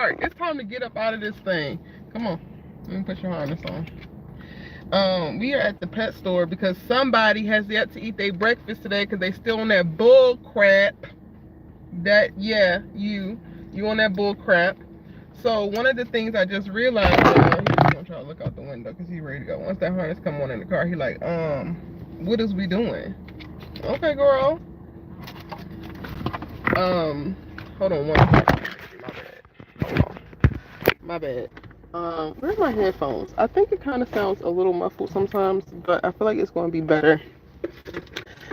dark. It's time to get up out of this thing. Come on. Let me put your harness on. We are at the pet store because somebody has yet to eat their breakfast today because they still on that bull crap. That, yeah, you on that bull crap. So one of the things I just realized, he's gonna try to look out the window because he's ready to go. Once that harness come on in the car, he like, what is we doing? Okay, girl. Hold on one second. My bad. Hold on. My bad. Where's my headphones? I think it kind of sounds a little muffled sometimes, but I feel like it's going to be better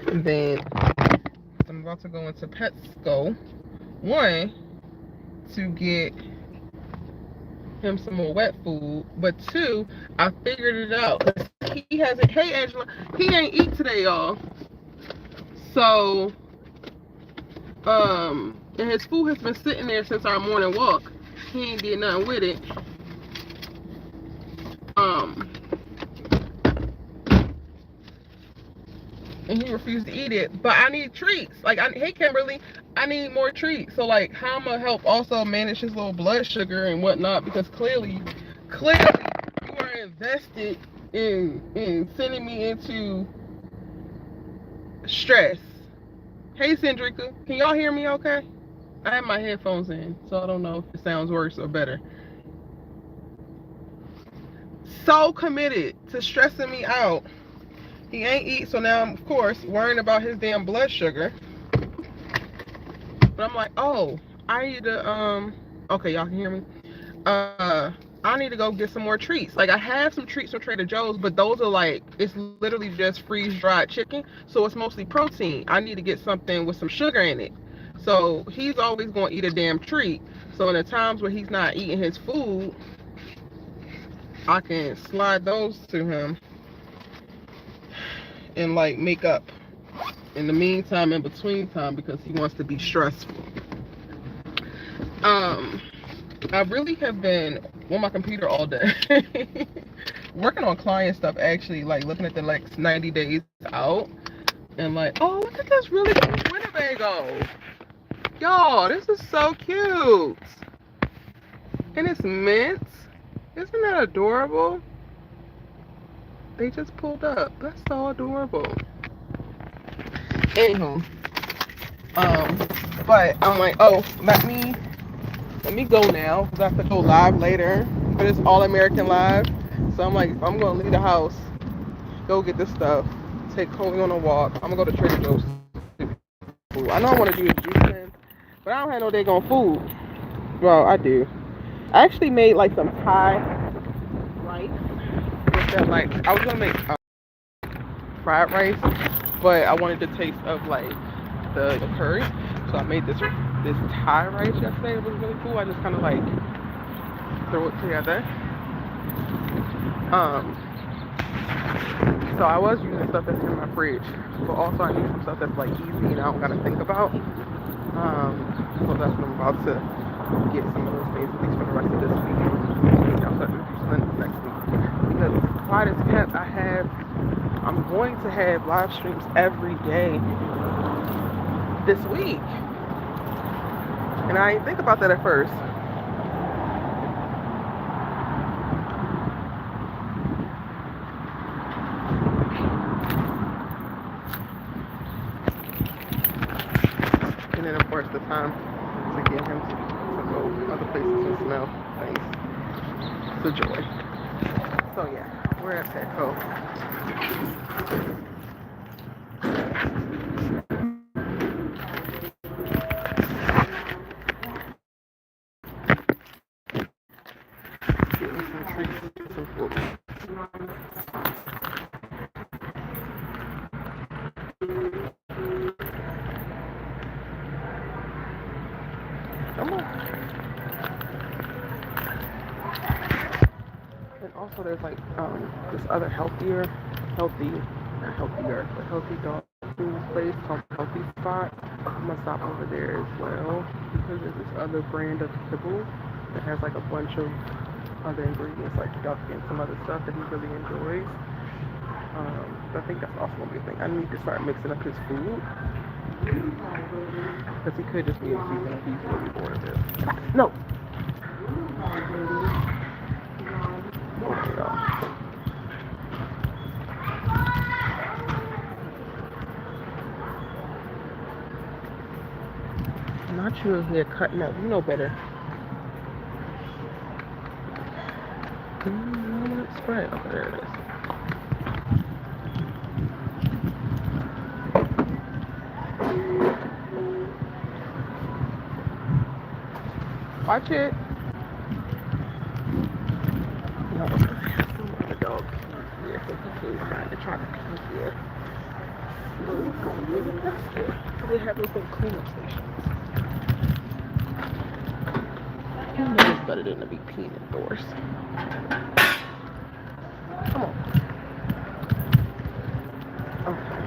than. I'm about to go into Petco. One, to get him some more wet food, but two, I figured it out. He hasn't. Hey, Angela, he ain't eat today, y'all. So, and his food has been sitting there since our morning walk. He ain't did nothing with it. And he refused to eat it. But I need treats. Like, hey, Kimberly, I need more treats. So, like, how I'm gonna help also manage his little blood sugar and whatnot, because clearly, you are invested in sending me into stress. Hey, Cendrica, can y'all hear me okay? I have my headphones in, so I don't know if it sounds worse or better. So committed to stressing me out. He ain't eat, so now I'm, of course, worrying about his damn blood sugar. But I'm like, oh, I need to, okay, y'all can hear me? I need to go get some more treats. Like, I have some treats from Trader Joe's, but those are like, it's literally just freeze-dried chicken, so it's mostly protein. I need to get something with some sugar in it. So he's always going to eat a damn treat. So in the times where he's not eating his food, I can slide those to him and like make up in the meantime, in between time, because he wants to be stressful. I really have been on my computer all day working on client stuff, actually, like looking at the next 90 days out and like, oh, look at this really cool Winnebago. Y'all, this is so cute. And it's mint. Isn't that adorable? They just pulled up. That's so adorable. Anywho, but I'm like, oh, let me go now because I have to go live later for this All American Live. So I'm like, I'm gonna leave the house, go get this stuff, take Chloe on a walk. I'm gonna go to Trader Joe's. I know I want to do a juicing, but I don't have no daggone food. Well, I do. I actually made like some Thai rice with that. Like, I was gonna make fried rice, but I wanted the taste of like the curry, so I made this Thai rice yesterday. It was really cool. I just kind of like threw it together. So I was using stuff that's in my fridge, but also I need some stuff that's like easy and I don't gotta think about. So that's what I'm about to get some of those things, at least for the rest of this week. I'll start doing next week. Because quiet as kept, I'm going to have live streams every day this week. And I didn't think about that at first. And then, of course, the time to get him to go other places and smell things. It's a joy. So, yeah, we're at Petco. Getting some treats, some food. Come on. And also there's like this other healthy dog food place called Healthy Spot. I'm gonna stop over there as well because there's this other brand of kibble that has like a bunch of other ingredients like duck and some other stuff that he really enjoys. I think that's also gonna be a thing. I need to start mixing up his food because he could just be a season of beef really bored of it. No. you in here cutting up. You know better. Spread. Okay, there it is. Watch it. No, the dog. Yeah, so he came behind to try to pee here. So they have those little cleanup stations. You know it's better than to be peeing indoors. Come on. Okay.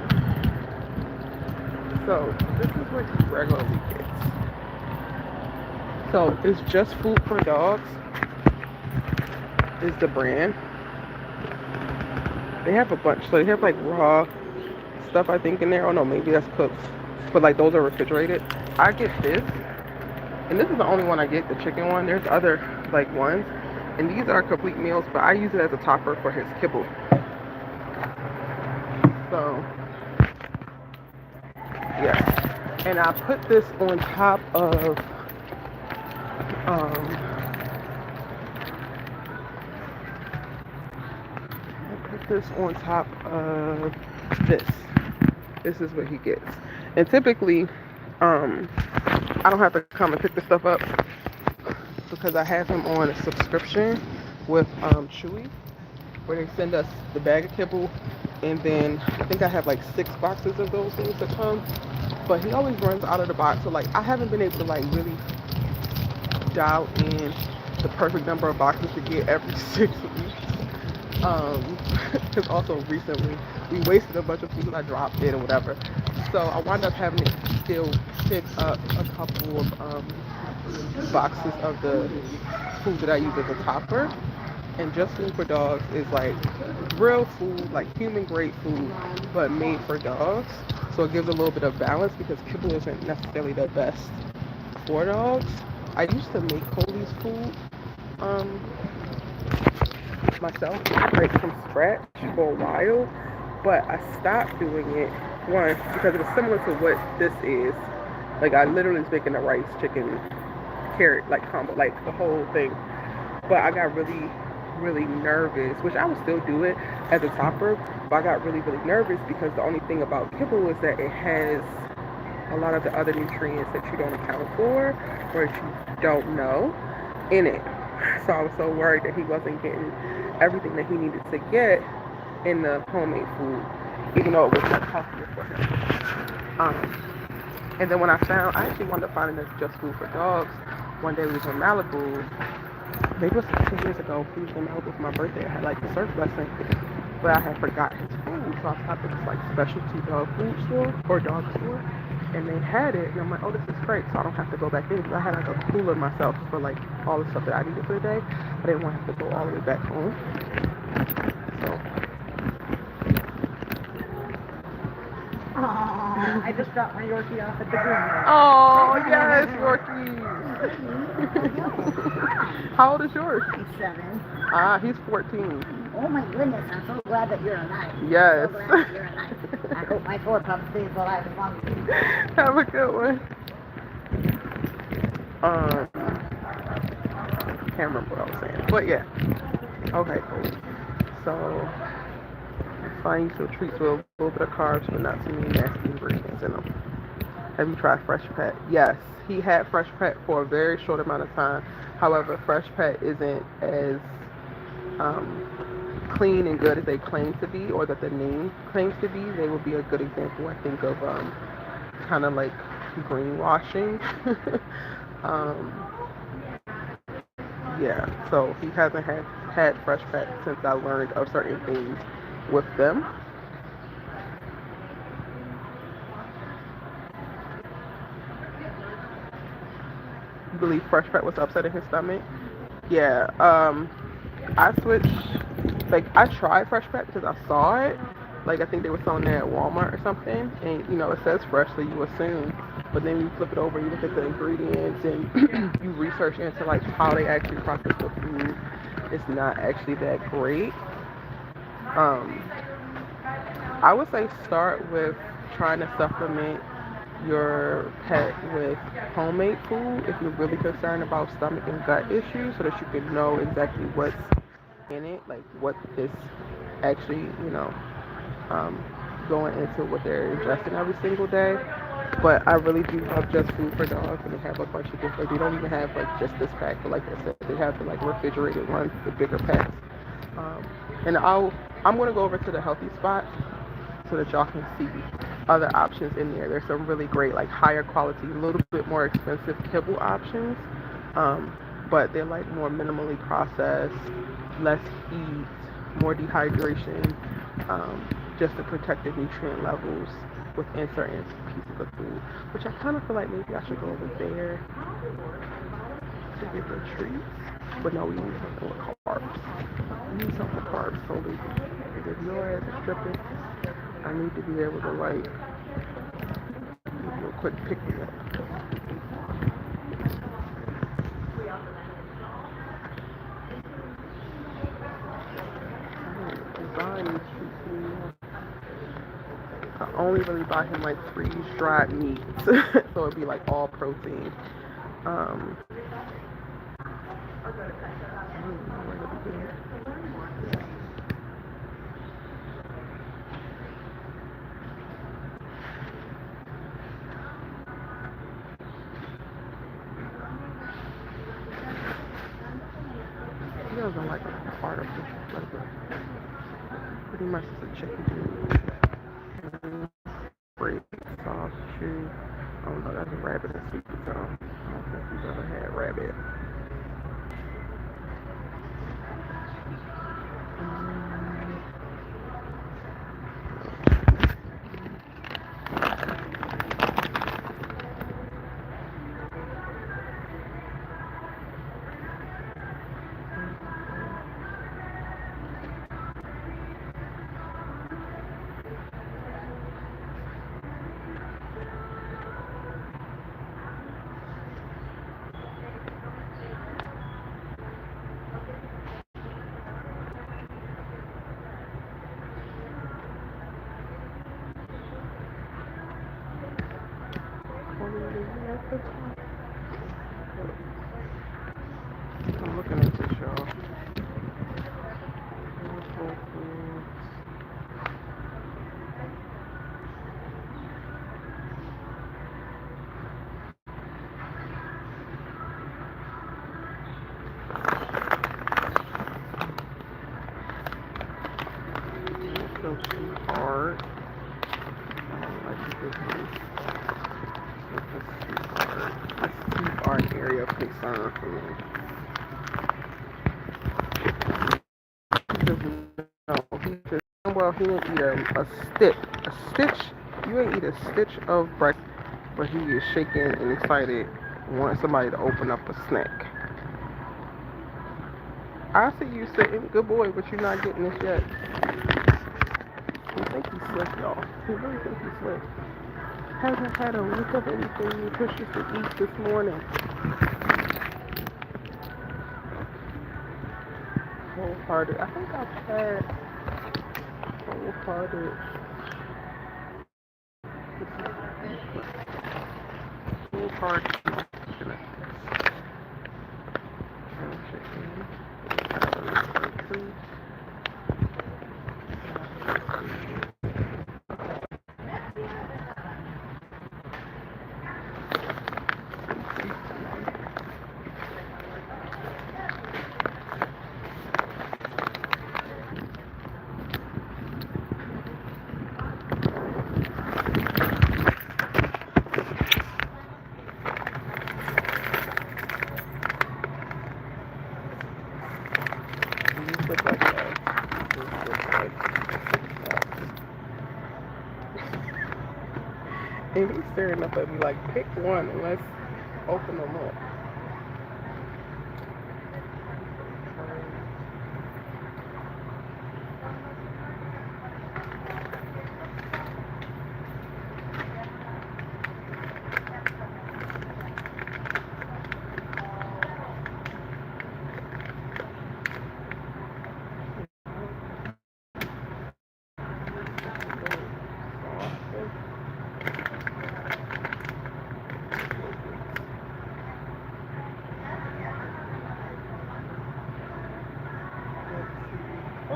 So this is what he regularly gets. So it's Just Food for Dogs is the brand. They have a bunch. So they have like raw stuff I think in there. Oh no, maybe that's cooked. But like those are refrigerated. I get this. And this is the only one I get, the chicken one. There's other like ones. And these are complete meals, but I use it as a topper for his kibble. So yeah. And I put this on top of this. This is what he gets. And typically, I don't have to come and pick this stuff up because I have him on a subscription with Chewy, where they send us the bag of kibble, and then I think I have like 6 boxes of those things to come. But he always runs out of the box, so like I haven't been able to like really dial in the perfect number of boxes to get every 6 weeks. Because also recently we wasted a bunch of food I dropped it or whatever. So I wound up having to still pick up a couple of boxes of the food that I use as a topper. And Just Food for Dogs is like real food, like human grade food, but made for dogs. So it gives a little bit of balance because kibble isn't necessarily the best for dogs. I used to make Cody's food myself, like from scratch for a while, but I stopped doing it, one, because it was similar to what this is. Like I literally was making a rice, chicken, carrot, like combo, like the whole thing. But I got really nervous, which I would still do it as a topper, but I got really nervous because the only thing about kibble is that it has a lot of the other nutrients that you don't account for or that you don't know in it. So I was so worried that he wasn't getting everything that he needed to get in the homemade food, even though it was much healthier for him. And then when I actually wound up finding this Just Food for Dogs. One day we was in Malibu. Maybe it was 2 years ago. We was in Malibu for my birthday. I had like a surf lesson, but I had forgot his food, so I stopped at this like specialty dog food store or dog store, and they had it, and I'm like, oh, this is great, so I don't have to go back in, because I had like a cooler myself for like all the stuff that I needed for the day. I didn't want to have to go all the way back home. So I just dropped my Yorkie off at the green. oh yes, Yorkie. How old is yours? He's 7. He's 14. Oh my goodness, I'm so glad that you're alive. Yes. I'm so glad that you're alive. I hope my 4 pup stays alive as long as you. Have a good one. Can't remember what I was saying, but yeah. Okay, cool. So, find you some treats with a little bit of carbs, but not too many nasty ingredients in them. Have you tried Fresh Pet? Yes, he had Fresh Pet for a very short amount of time. However, Fresh Pet isn't as clean and good as they claim to be, or that the name claims to be. They would be a good example, I think, of kind of like greenwashing. Yeah, so he hasn't had Fresh Pet since I learned of certain things with them. You believe Fresh Pet was upsetting his stomach? Yeah, I switched, like, I tried Fresh Pet because I saw it. Like, I think they were selling it at Walmart or something, and, you know, it says fresh, so you assume. But then you flip it over, you look at the ingredients, and you research into, like, how they actually process the food. It's not actually that great. I would say start with trying to supplement your pet with homemade food if you're really concerned about stomach and gut issues, so that you can know exactly what's in it, like what is actually, um, going into what they're ingesting every single day. But I really do love just food for dogs, and they have a bunch of different. They don't even have like just this pack, but like I said, they have the like refrigerated ones, the bigger packs. Um, and I'm gonna go over to the healthy spot so that y'all can see other options in there. There's some really great, like higher quality, a little bit more expensive kibble options, but they're like more minimally processed, less heat, more dehydration, just to protect the nutrient levels within certain pieces of food. Which I kind of feel like maybe I should go over there to get the treats. But no, we need something with carbs. We need something with carbs so we can if your ass is tripping. I need to be able to like give you a quick pick me up. Design these treats anymore. I only really buy him like freeze dried meats, so it'd be like all protein. Um, I don't know where to begin. He doesn't like artificial flavor. Pretty much it's a chicken dude. Great sauce, chew. I don't know, that's a rabbit and sweet potato. I don't think he's ever had rabbit. I'm looking at this, y'all. It's so too hard. I don't like to do this. It's too hard. It's too hard area of concern for me. He doesn't know. He says, well, he didn't eat a stick. A stitch? You ain't eat a stitch of breakfast, but he is shaking and excited, wanting somebody to open up a snack. I see you sitting, good boy, but you're not getting this yet. He think he's slick, y'all. He really think he's slick. Hasn't had a lick of anything nutritious to eat this morning. Wholehearted. I think I've had wholehearted. Wholehearted chicken. And he's staring up at me like, pick one and let's open them up.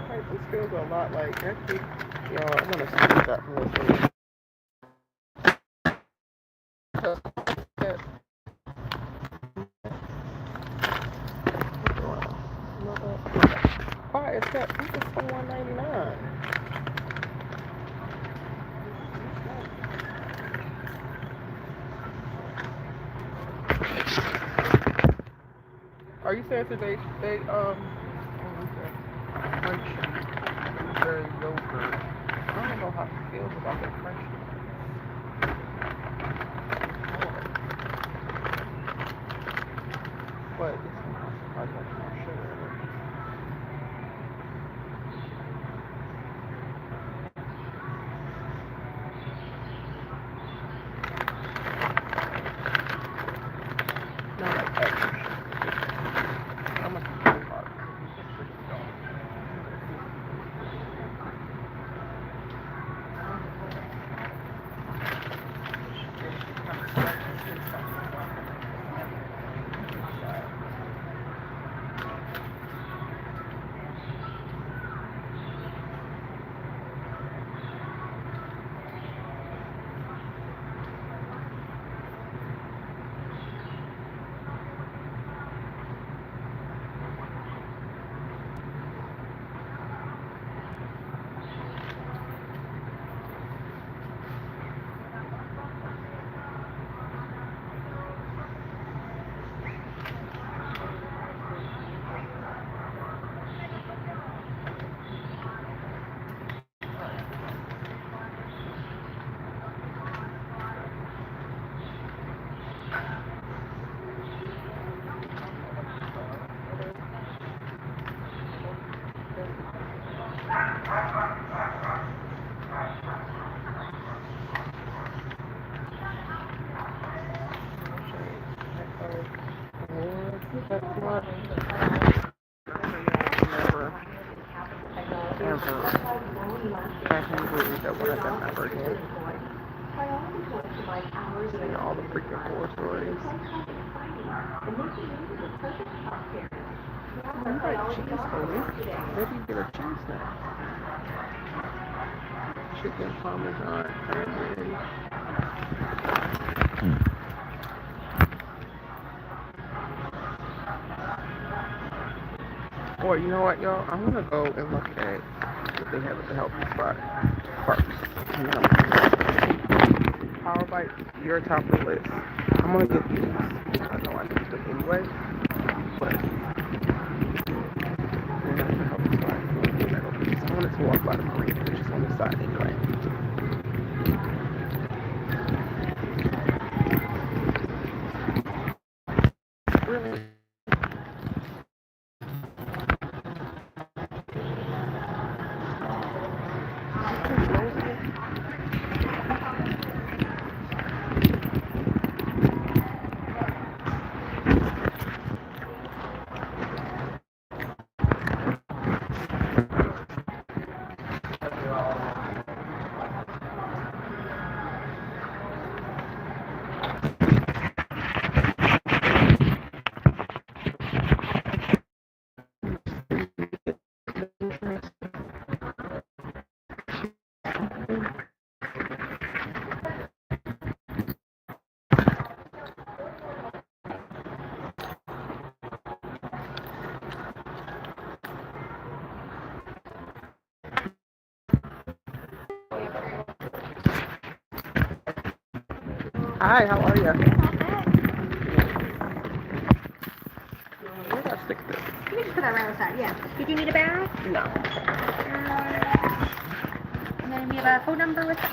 Like, this feels a lot like, actually, I'm gonna skip that from this one. Why is that? This is for $1.99. Are you saying today French blueberry yogurt? I don't know how it feels about the French. But it's I got more sugar in it. Not like extra sugar. How much is it? All the freaking war stories. You like cheese, Cody? Maybe you get a cheese snack. Chicken parmesan cranberry. Or you know what, y'all? I'm gonna go and look at what they have at the healthy spot first. And then how about your top of the list? I'm gonna get these. I know I need them anyway, but they're not the healthy spot. I wanted to walk by the marina, which is on the side anyway. Really? Hi, how are you? Where do I stick this? You can just put that around the side, yeah. Did you need a bag? No. And then we have a phone number with that.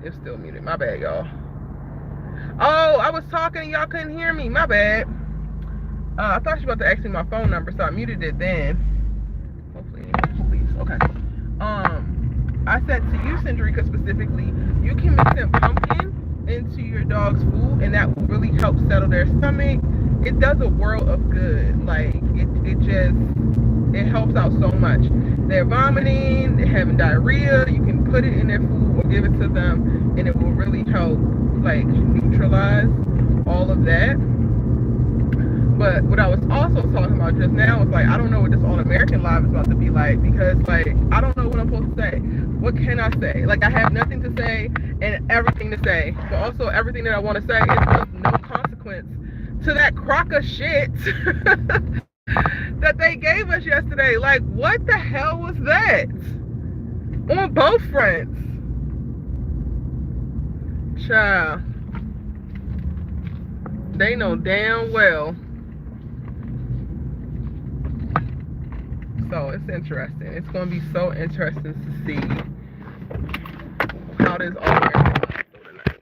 It's still muted. My bad, y'all. Oh, I was talking and y'all couldn't hear me. My bad. I thought she was about to ask me my phone number, so I muted it then. Hopefully, please. Okay. I said to you, Cendrika, specifically, you can mix in pumpkin into your dog's food, and that will really help settle their stomach. It does a world of good. Like it helps out so much. They're vomiting, they're having diarrhea. You can put it in their food or give it to them, and it will really help like neutralize all of that. But what I was also talking about just now was like, I don't know what this All American Live is about to be like, because like I don't know what I'm supposed to say. What can I say? Like I have nothing to say and everything to say, but also everything that I want to say is of no consequence to that crock of shit that they gave us yesterday. Like, what the hell was that? On both fronts. Child. They know damn well. So it's interesting. It's going to be so interesting to see how this All American Live go tonight.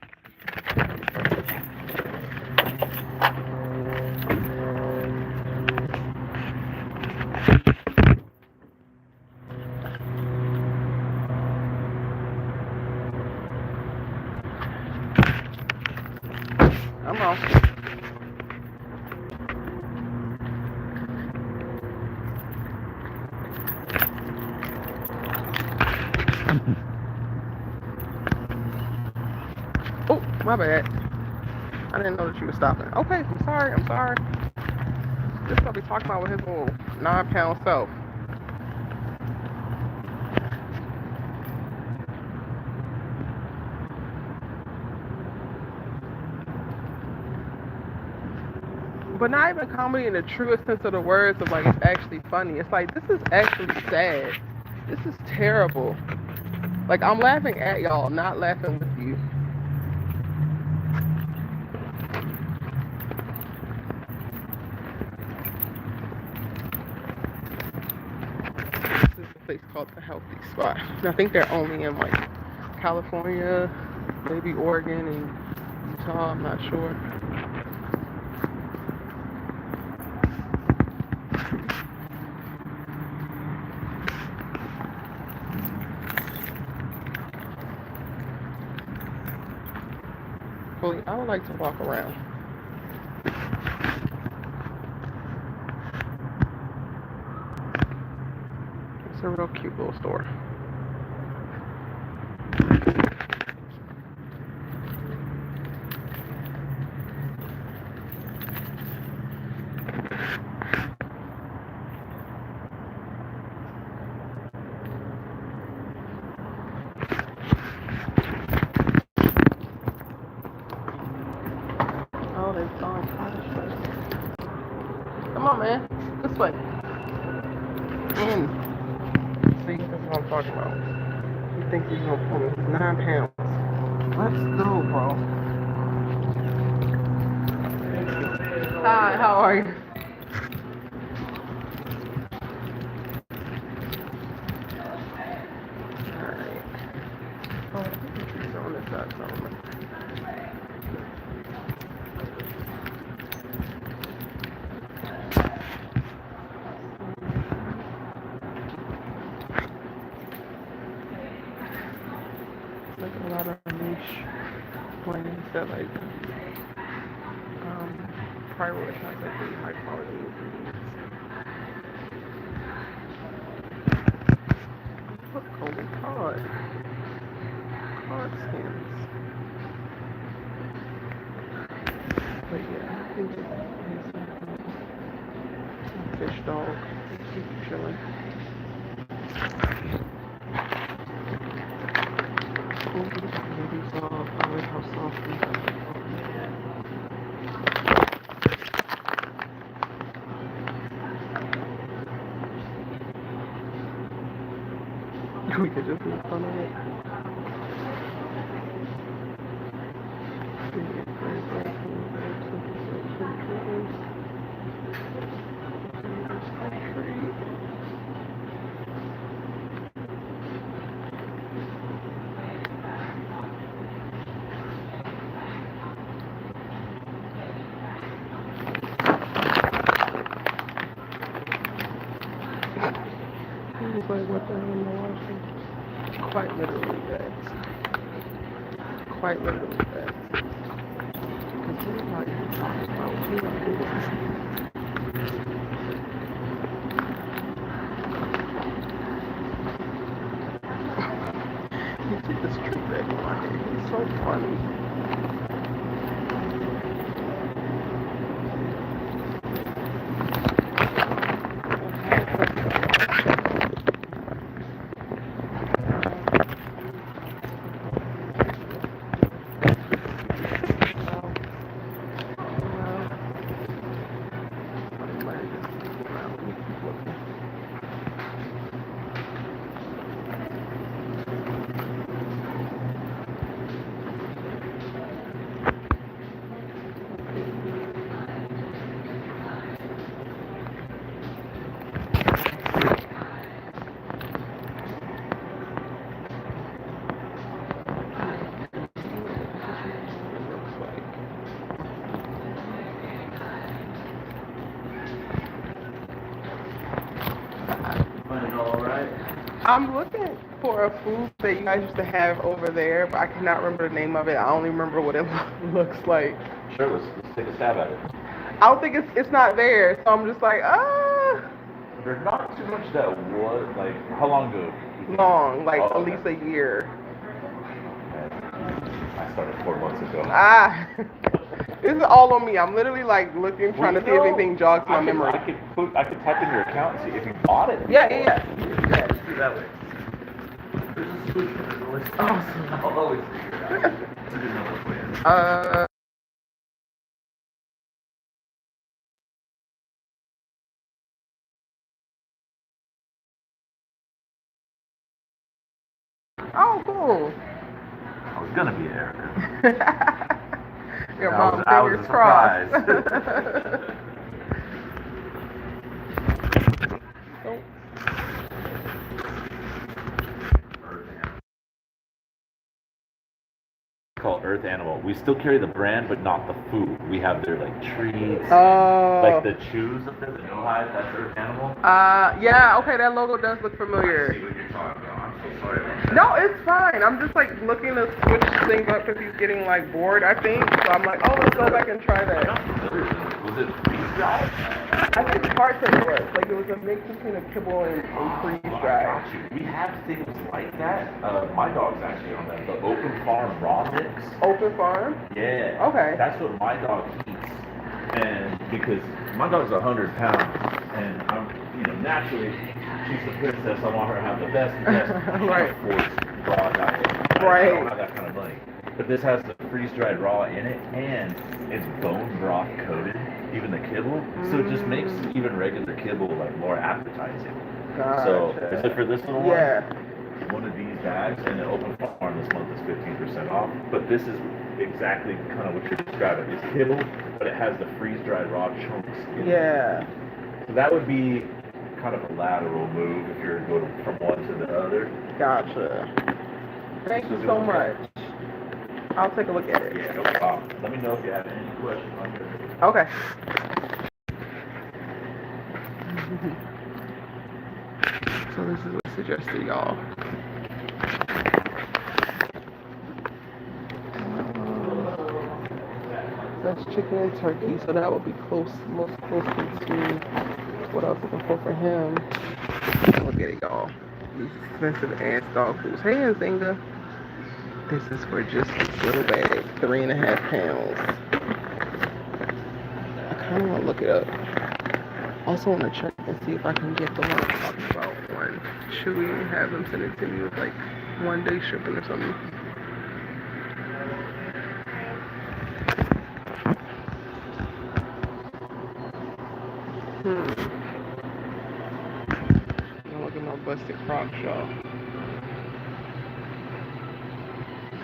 I'm off. Oh, my bad. I didn't know that you were stopping. Okay, I'm sorry. This is what we talking about with his little 9-pound self. But not even comedy in the truest sense of the words of like it's actually funny. It's like this is actually sad. This is terrible. Like I'm laughing at y'all, not laughing with you. This is a place called the Healthy Spot. And I think they're only in like California, maybe Oregon and Utah, I'm not sure. Well, I would like to walk around. It's a real cute little store. Oh, they've gone past. Come on, man. This way. See, that's what I'm talking about. You think you're gonna pull me 9 pounds. Let's go, bro. Hi, how are you? Alright. Oh, I think the trees are on this side, so I'm like a lot of niche plans that like prioritize like really high quality ingredients. Look, holy cod. Cod skins. But yeah, I think it's a fish dog. Keep chilling. Maybe soft. I like how soft these are. We could just make fun of it. was like, what the hell am I watching? Quite literally that. Quite literally that. Because what am I even talking about? What am I doing? He took this trip back in my head. He's so funny. I'm looking for a food that you guys used to have over there, but I cannot remember the name of it. I only remember what it looks like. Sure, let's take a stab at it. I don't think it's not there, so I'm just like, There's not too much that was, like, how long ago? long, like Oh, at least a year. I started 4 months ago. This is all on me. I'm literally like looking, trying to see if anything jogs my memory. I could type in your account and see if you bought it. Yeah. Yeah, let's do that way. There's a solution. Awesome. I'll always figure it out. There's another plan. Oh, cool. I was gonna be Erica. Your mom I was fingers a crossed. Called Earth Animal. We still carry the brand, but not the food. We have their like treats, Oh. like the chews up there, the no hide. That's Earth Animal. Yeah. Okay, that logo does look familiar. I see what you're talking about. I'm so sorry about that. No, it's fine. I'm just like looking to switch things up because he's getting like bored, I think. So I'm like, oh, let's go back and try that. Was it freeze dried? I think part of it was like it was a mix between a kibble and freeze I dried. got you. We have things like that. My dog's actually on that. The Open Farm raw mix. Open farm. Yeah. Okay. That's what my dog eats, and because my dog's 100 pounds, and I'm, naturally, she's the princess. I want her to have the best. Right. Raw diet. Right. I don't have that kind of money. But this has the freeze-dried raw in it, and it's bone broth coated, even the kibble. So it just makes even regular kibble like more appetizing. Gotcha. So is it for this little one? Yeah. One of these bags, and the Open Farm this month is 15% off. But this is exactly kind of what you're describing. It's kibble, but it has the freeze-dried raw chunks in it. Yeah. So that would be kind of a lateral move if you're going from one to the other. Gotcha. Thank you so much. I'll take a look at it. Yeah, no problem. Let me know if you have any questions on it. Okay. So this is what I suggested, y'all. That's chicken and turkey, so that would be most closely to what I was looking for him. Look at it, y'all. These expensive ass dog foods. Hey, Nzinga. This is for just this little bag, 3.5 pounds. I kind of want to look it up. Also want to check and see if I can get the one I'm talking about on Chewy and have them send it to me with like 1-day shipping or something. Look at my busted Crocs, y'all.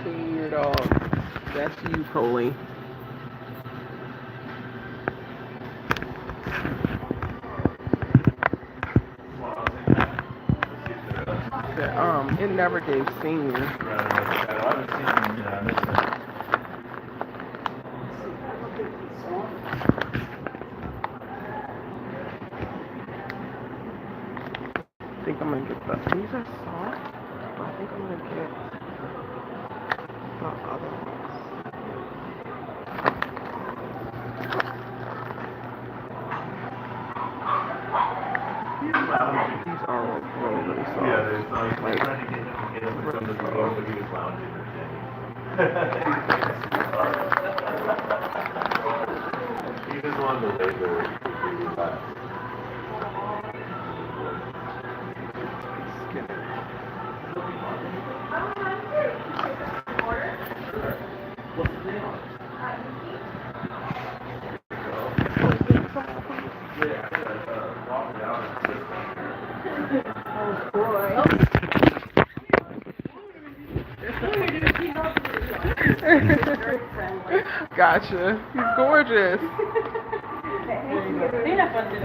Clean your dog. That's you, Coley. It never gave senior. I haven't seen them, I missed them. think I'm gonna get these are soft. But I think I'm gonna get the other ones. These are really, really soft. Yeah, there's like, Like, trying to get him to come to the door, but he was lounging or standing. He just wanted to lay there and relax. What's the name on it? Yeah, walk it out. Oh, boy. Gotcha. He's gorgeous. Peanut butter.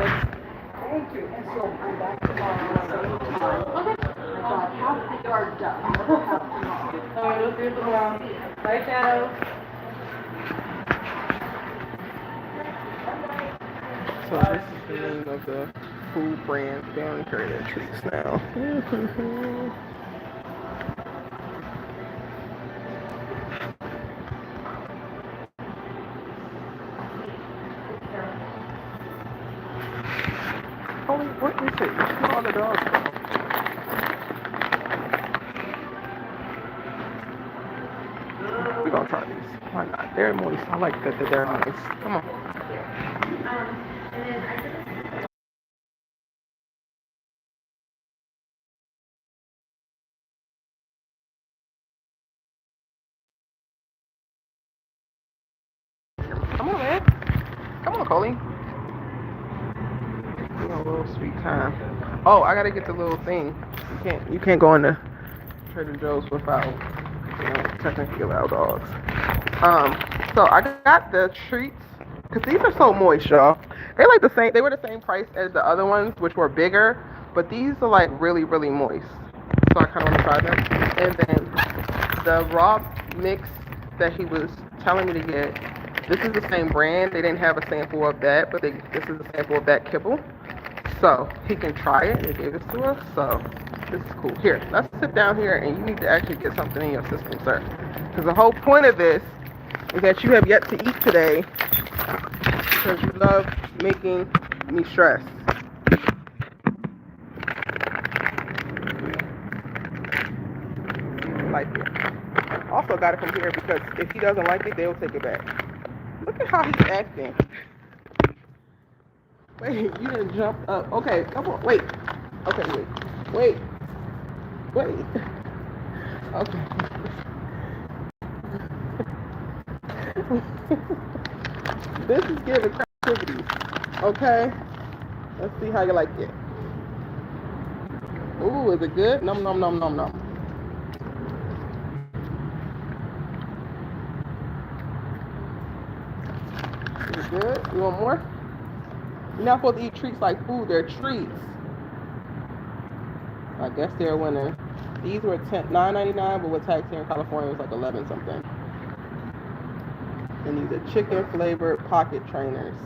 Thank you. And so I'm back tomorrow. Okay. I got half the yard done. Alright, we'll see you tomorrow. Bye, Shadow. So this is the name of the food brand. They only carry their treats now. Oh, what is it? You see all the dogs go. We're gonna try these. Why not? They're moist. I like that they're moist. Come on. Come on, man. Come on, Coley. We got a little sweet time. Oh, I gotta get the little thing. You can't go into Trader Joe's without, technically allow dogs. So I got the treats because these are so moist, y'all. They're like the same. They were the same price as the other ones, which were bigger, but these are like really, really moist. So I kind of want to try them. And then the raw mix that he was telling me to get. This is the same brand. They didn't have a sample of that, but this is a sample of that kibble. So he can try it. They gave it to us. So this is cool. Here, let's sit down here, and you need to actually get something in your system, sir. Because the whole point of this is that you have yet to eat today because you love making me stress. Like it. Also got it from here because if he doesn't like it, they'll take it back. Look at how he's acting. Wait, you didn't jump up. Okay, come on. Wait. Okay, wait. Okay. This is giving creativity. Okay? Let's see how you like it. Ooh, is it good? Nom nom nom nom nom. Is it good? You want more? You're not supposed to eat treats like food. They're treats. I guess they're a winner. These were $9.99, but with tax here in California, it was like 11 something. And these are chicken flavored pocket trainers.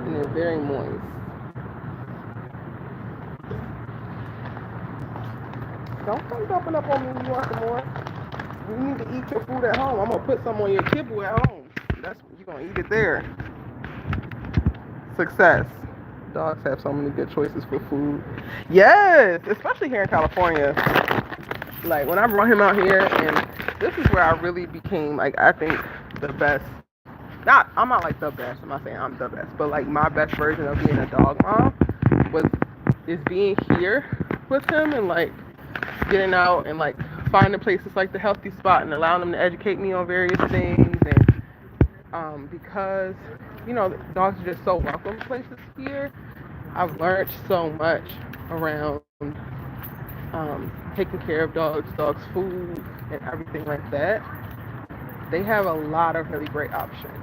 And they're very moist. Don't come dumping up on me when you want some more. You need to eat your food at home. I'm gonna put some on your kibble at home. You're gonna eat it there. Success. Dogs have so many good choices for food. Yes, especially here in California. Like when I brought him out here, and this is where I really became like I think the best. I'm not like the best. I'm not saying I'm the best, but like my best version of being a dog mom is being here with him and like getting out and like finding places like the Healthy Spot and allowing them to educate me on various things. And because dogs are just so welcome places here, I've learned so much around taking care of dogs' food and everything like that. They have a lot of really great options.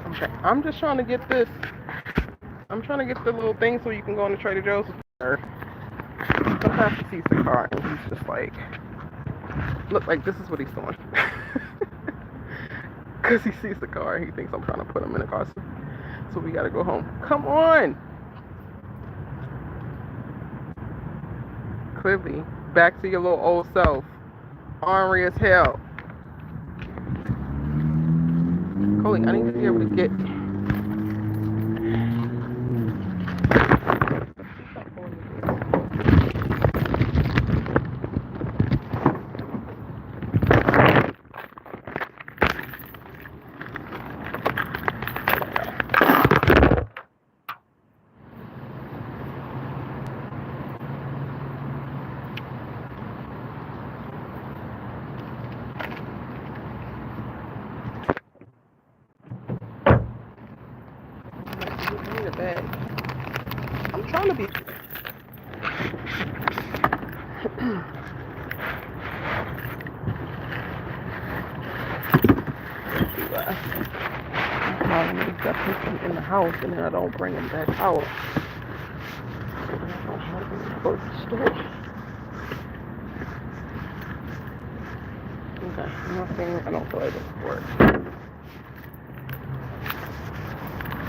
Okay, I'm just trying to get this. I'm trying to get the little thing so you can go into Trader Joe's with her. Sometimes he sees the car and he's just like, look, like this is what he's doing. because he sees the car and he thinks I'm trying to put him in the car. So we gotta go home. Come on! Clearly, back to your little old self. Ornery as hell. Coley, I need to be able to get. I need a bag. I'm trying to be. I need to put them in the house and then I don't bring them back out. So then I don't have them to go to the store. Okay, nothing. I don't feel like this works.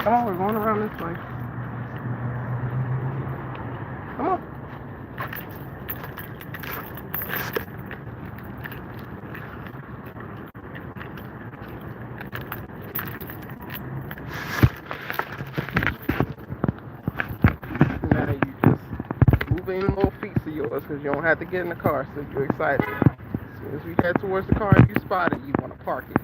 Come on, we're going around this way. Come on. Now you just move in little feet of yours because you don't have to get in the car, so you're excited. As soon as we head towards the car, you spot it, you want to park it.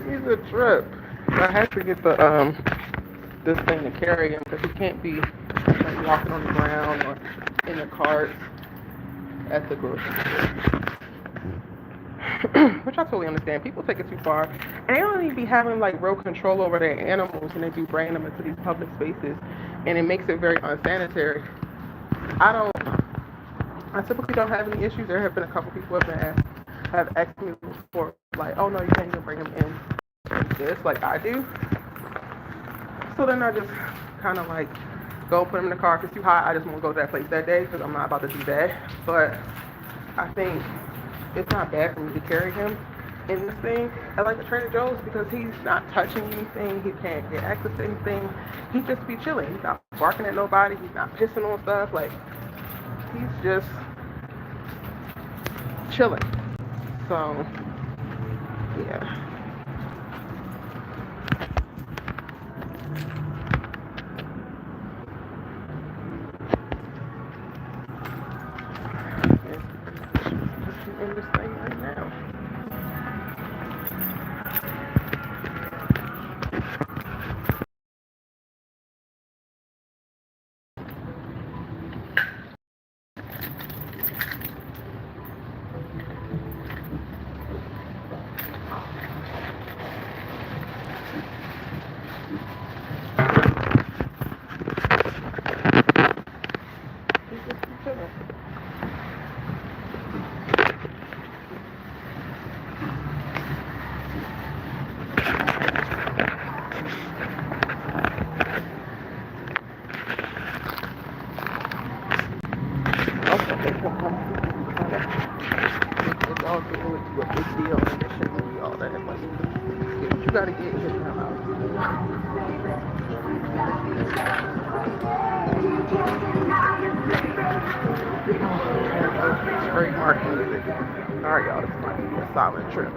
He's a trip. I had to get the this thing to carry him because he can't be like walking on the ground or in the cart at the grocery store. Which I totally understand. People take it too far, and they don't even be having like real control over their animals, and they do bring them into these public spaces, and it makes it very unsanitary. I typically don't have any issues. There have been a couple people have asked me before, like, oh no, you can't even bring them in like this, like I do. So then I just kind of like go put them in the car. If it's too hot, I just won't go to that place that day because I'm not about to do that. But I think it's not bad for me to carry him in this thing. I like the Trader Joe's because he's not touching anything. He can't get access to anything. He just be chilling. He's not barking at nobody. He's not pissing on stuff. Like, he's just chilling. So, yeah. In this thing right now. He's just chilling. Also, they come home. It's all good to do a big deal and it shouldn't be all that. Like, get what you gotta get and get the hell out. Straight market music. Alright, y'all, this might be a solid trip.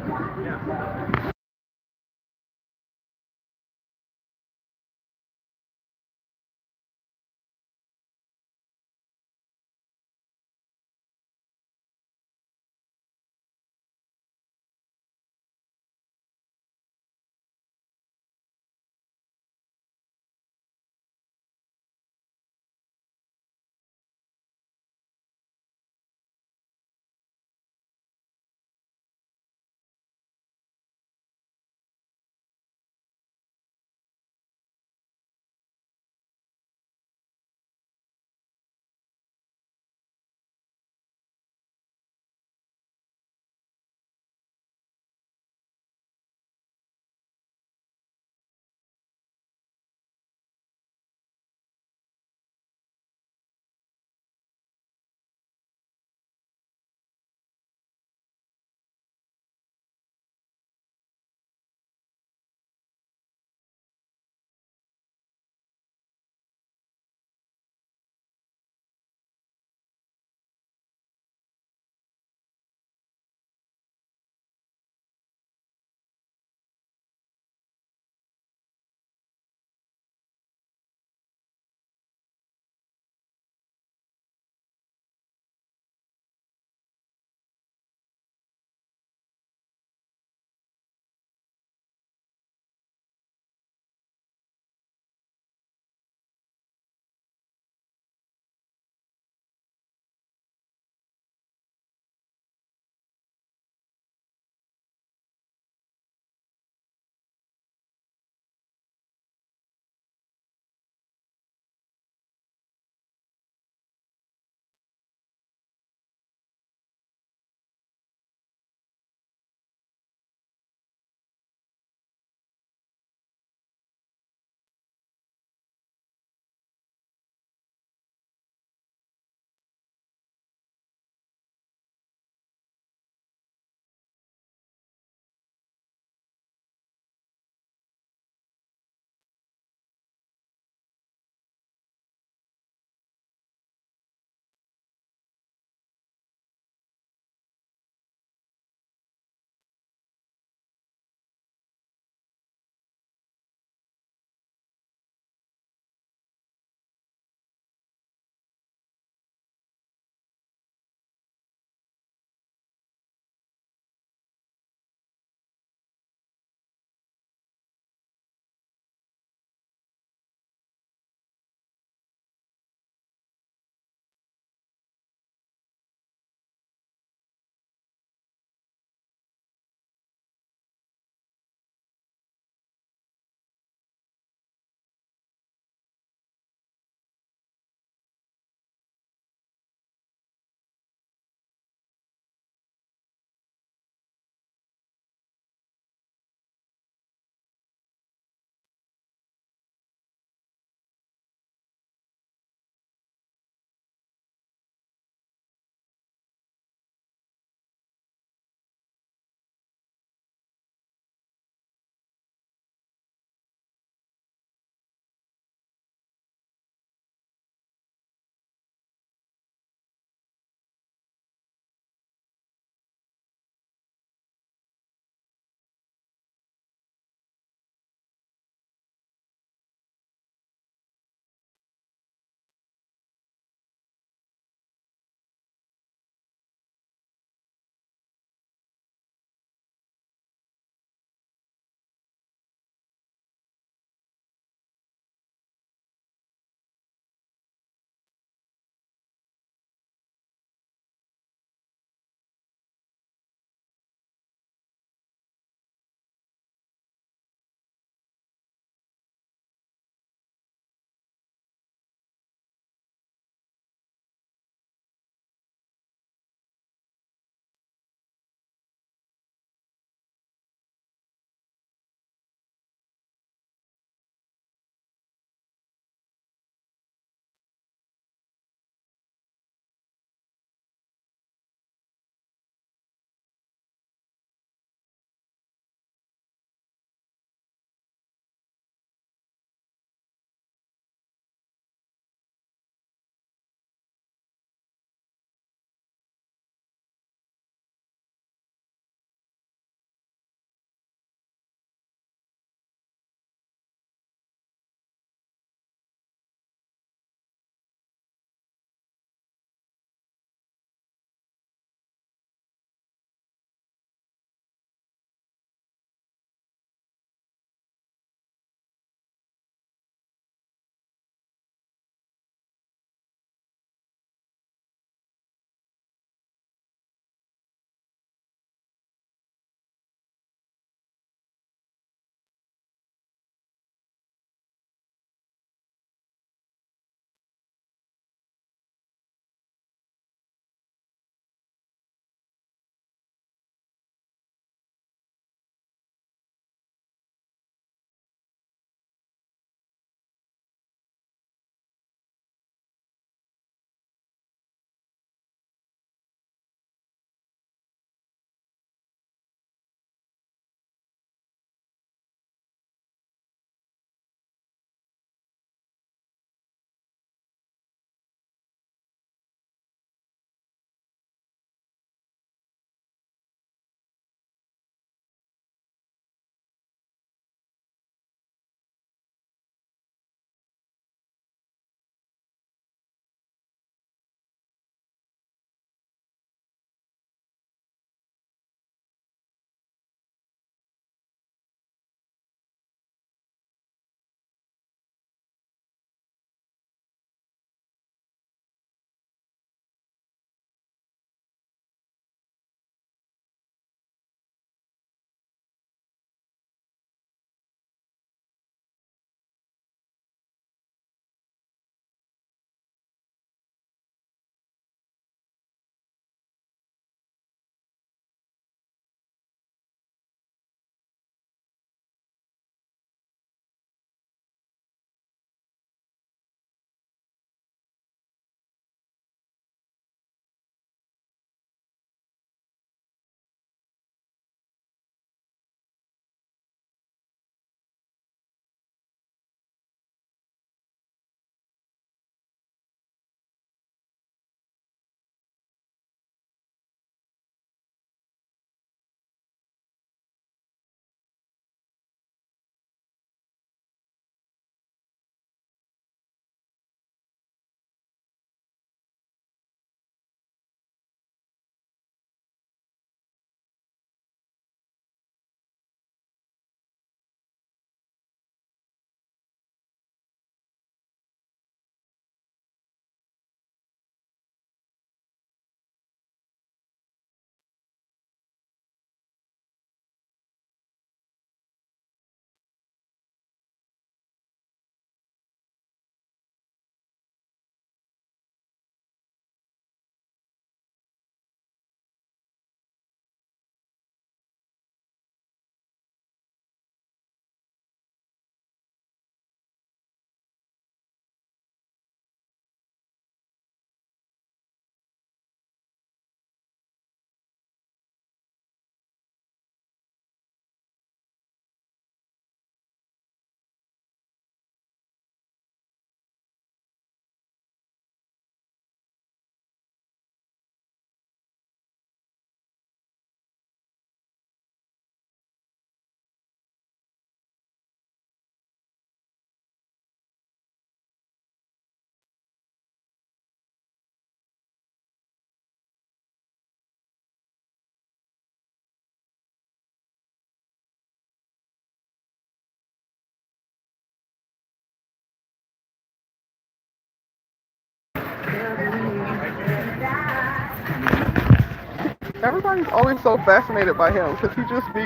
Everybody's always so fascinated by him because he just be,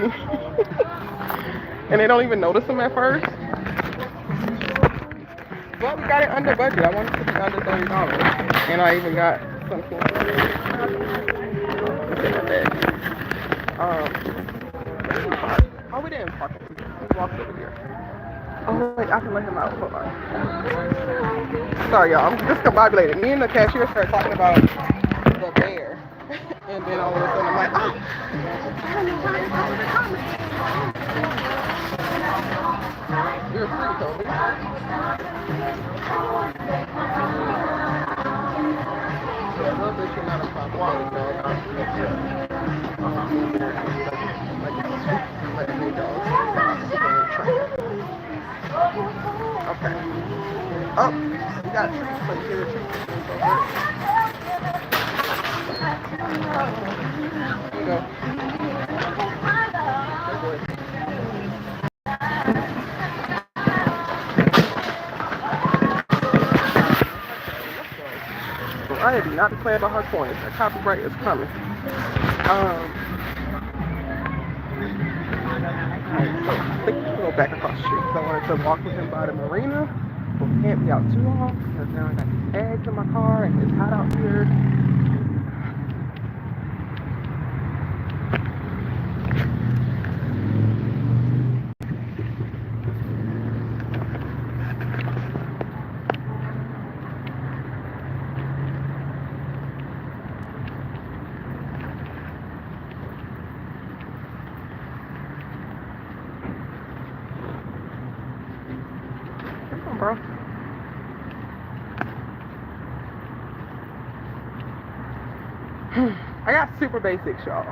and they don't even notice him at first. But we got it under budget. I wanted to be under $30, and I even got something. Oh, we didn't park it. We walked over here. Oh, wait, I can let him out. Hold on. Sorry, y'all. I'm discombobulated. Me and the cashier started talking about the bear. And then all of a sudden I'm like, oh, I don't know why it's coming. You're free, Toby. So a little bit you're not a problem. Okay. Oh, we got treats, but you get a treat. There you go. So I do not be playing about her coins. That copyright is coming. So I think we can go back across the street. So I wanted to walk with him by the marina. But we can't be out too long because now I got these eggs in my car and it's hot out here. Come on, bro. I got super basics, y'all,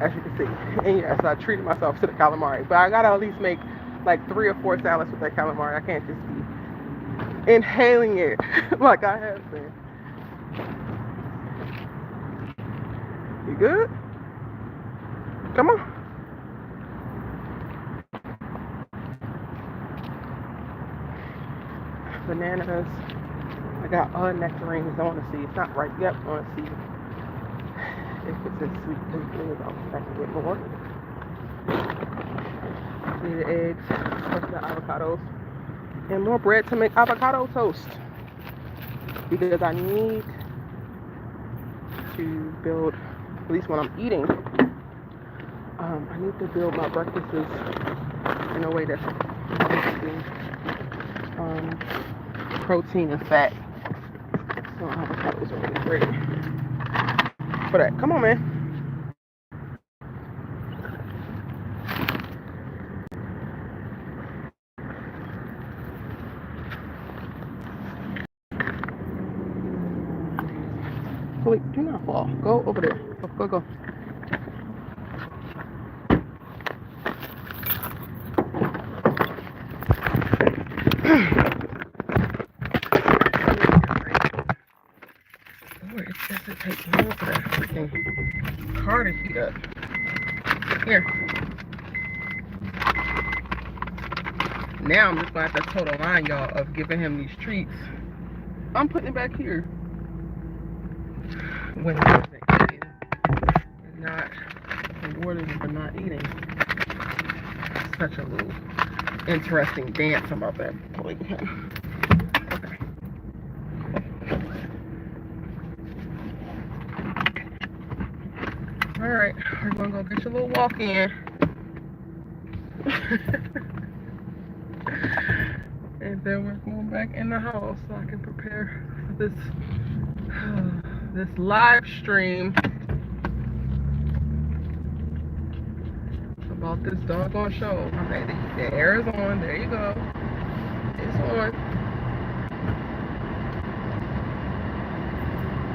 as you can see. And yes, I treated myself to the calamari, but I gotta at least make like 3 or 4 salads with that calamari. I can't just be inhaling it like I have been. You good? Come on. Bananas. I got nectarines. I want to see. It's not ripe yet. I want to see if it's as sweet as it is. I'll try to get more. Need the eggs, the avocados, and more bread to make avocado toast. Because I need to build, at least when I'm eating, I need to build my breakfasts in a way that's protein and fat. So avocados are really great for that. Come on, man. Wait, do not fall. Go over there. Go. Lord, it doesn't take long for that freaking car to heat up. Here. Now I'm just going to have to toe the line, y'all, of giving him these treats. I'm putting it back here. When he doesn't eat and not rewarding him for not eating. Such a little interesting dance about that pulling him. Okay. Alright, we're gonna go get your little walk in. And then we're going back in the house so I can prepare for this live stream about this doggone show. Okay, the air is on. There you go. It's on.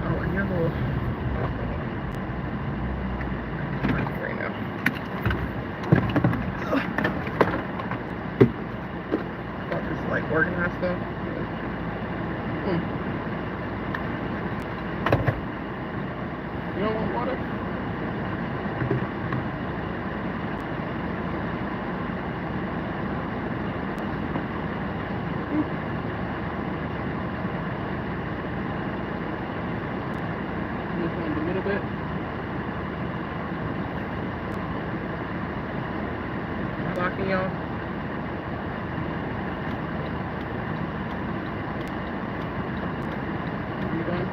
Oh, and your little right now. About this like organized stuff. You don't want water? Just a little bit. me on? You doing?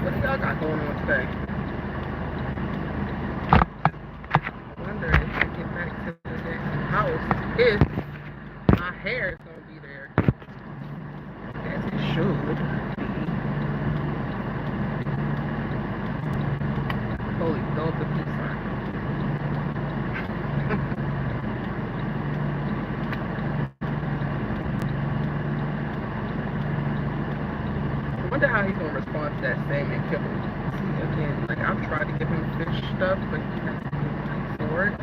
What do y'all got going on today? I wonder if I get back to the house if my hair is gonna be there as it should be. Holy, go with the peace sign. I wonder how he's gonna respond to that salmon kibble. See, again, like I've tried to give him fish stuff, but he has to go for it.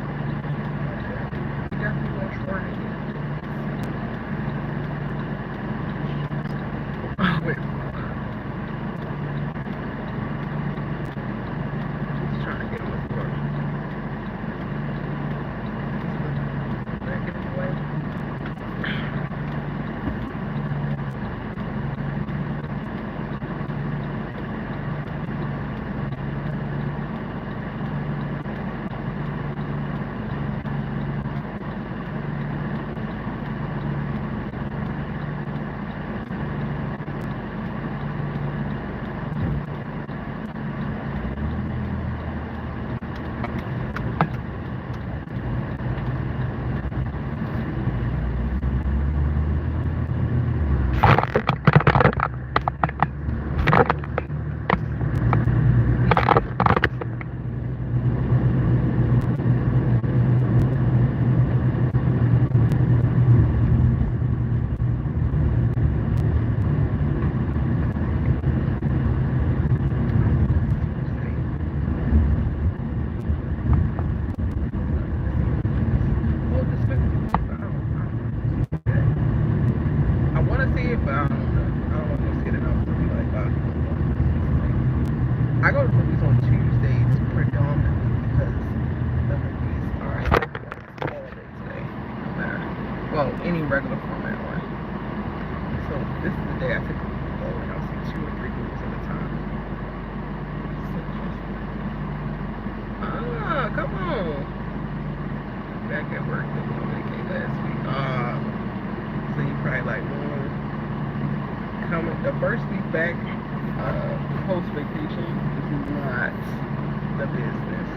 He definitely won't short it. Oh, wait. He's trying to get him a fork. Did I get him away? I go to movies on Tuesdays predominantly because the movies are all day today. No matter. Well, any regular format one. So this is the day I typically go and I'll see 2 or 3 movies at a time. Come on. Back at work doing a vacation last week. So you probably like, coming the first week back post vacation is not the business.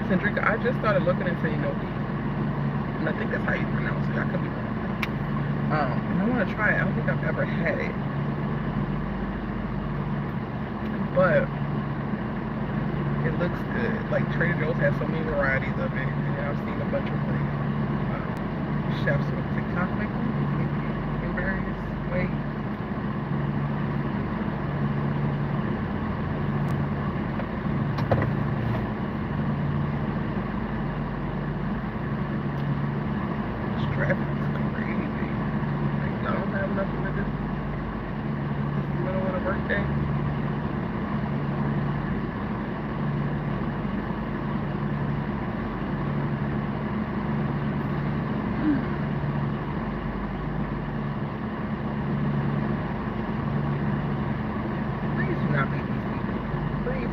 Centrica, I just started looking into Inoki. And I think that's how you pronounce it. I could be wrong. And I want to try it. I don't think I've ever had it. But it looks good. Like Trader Joe's has so many varieties of it. And I've seen a bunch of like chefs with TikTok making it in various ways. This traffic is crazy. Like y'all don't have nothing to do. It's the middle of the workday.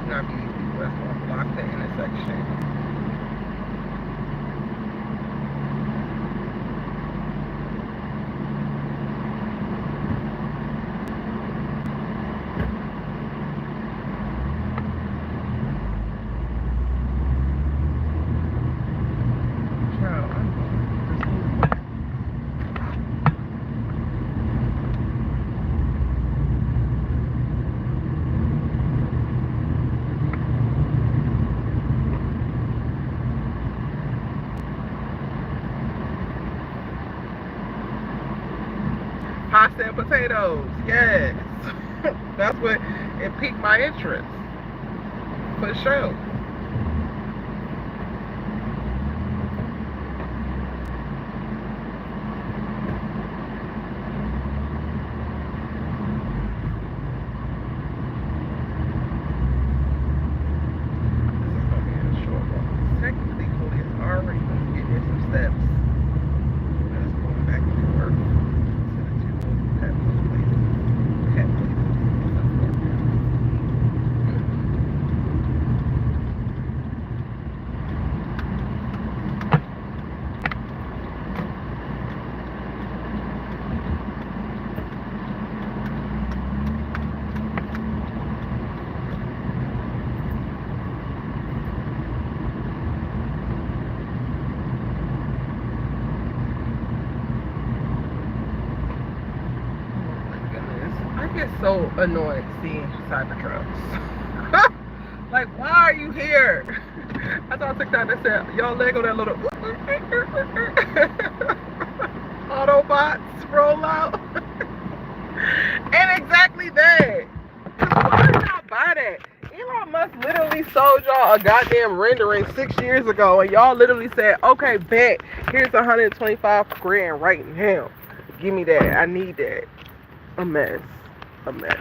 Not be these people that's going to block the intersection. and potatoes. Yes. That's what it piqued my interest. For sure. Technically, Cody is already getting in some steps. Just going back and forth to the two pet places. Pet places. I get so annoyed seeing Cybertrucks. Like, why are you here? I saw a TikTok that said, y'all Lego that little Autobots roll out. And exactly that. Why did I buy that? Elon Musk literally sold y'all a goddamn rendering 6 years ago, and y'all literally said, okay, bet, here's 125 grand right now. Give me that. I need that. A mess. A mess.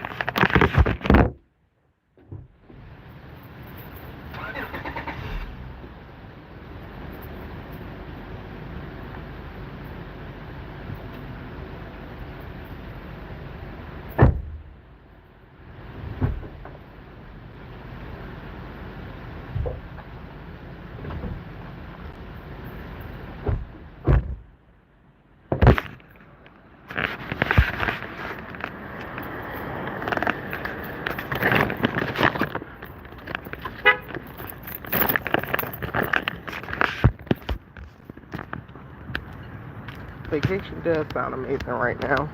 Vacation does sound amazing right now.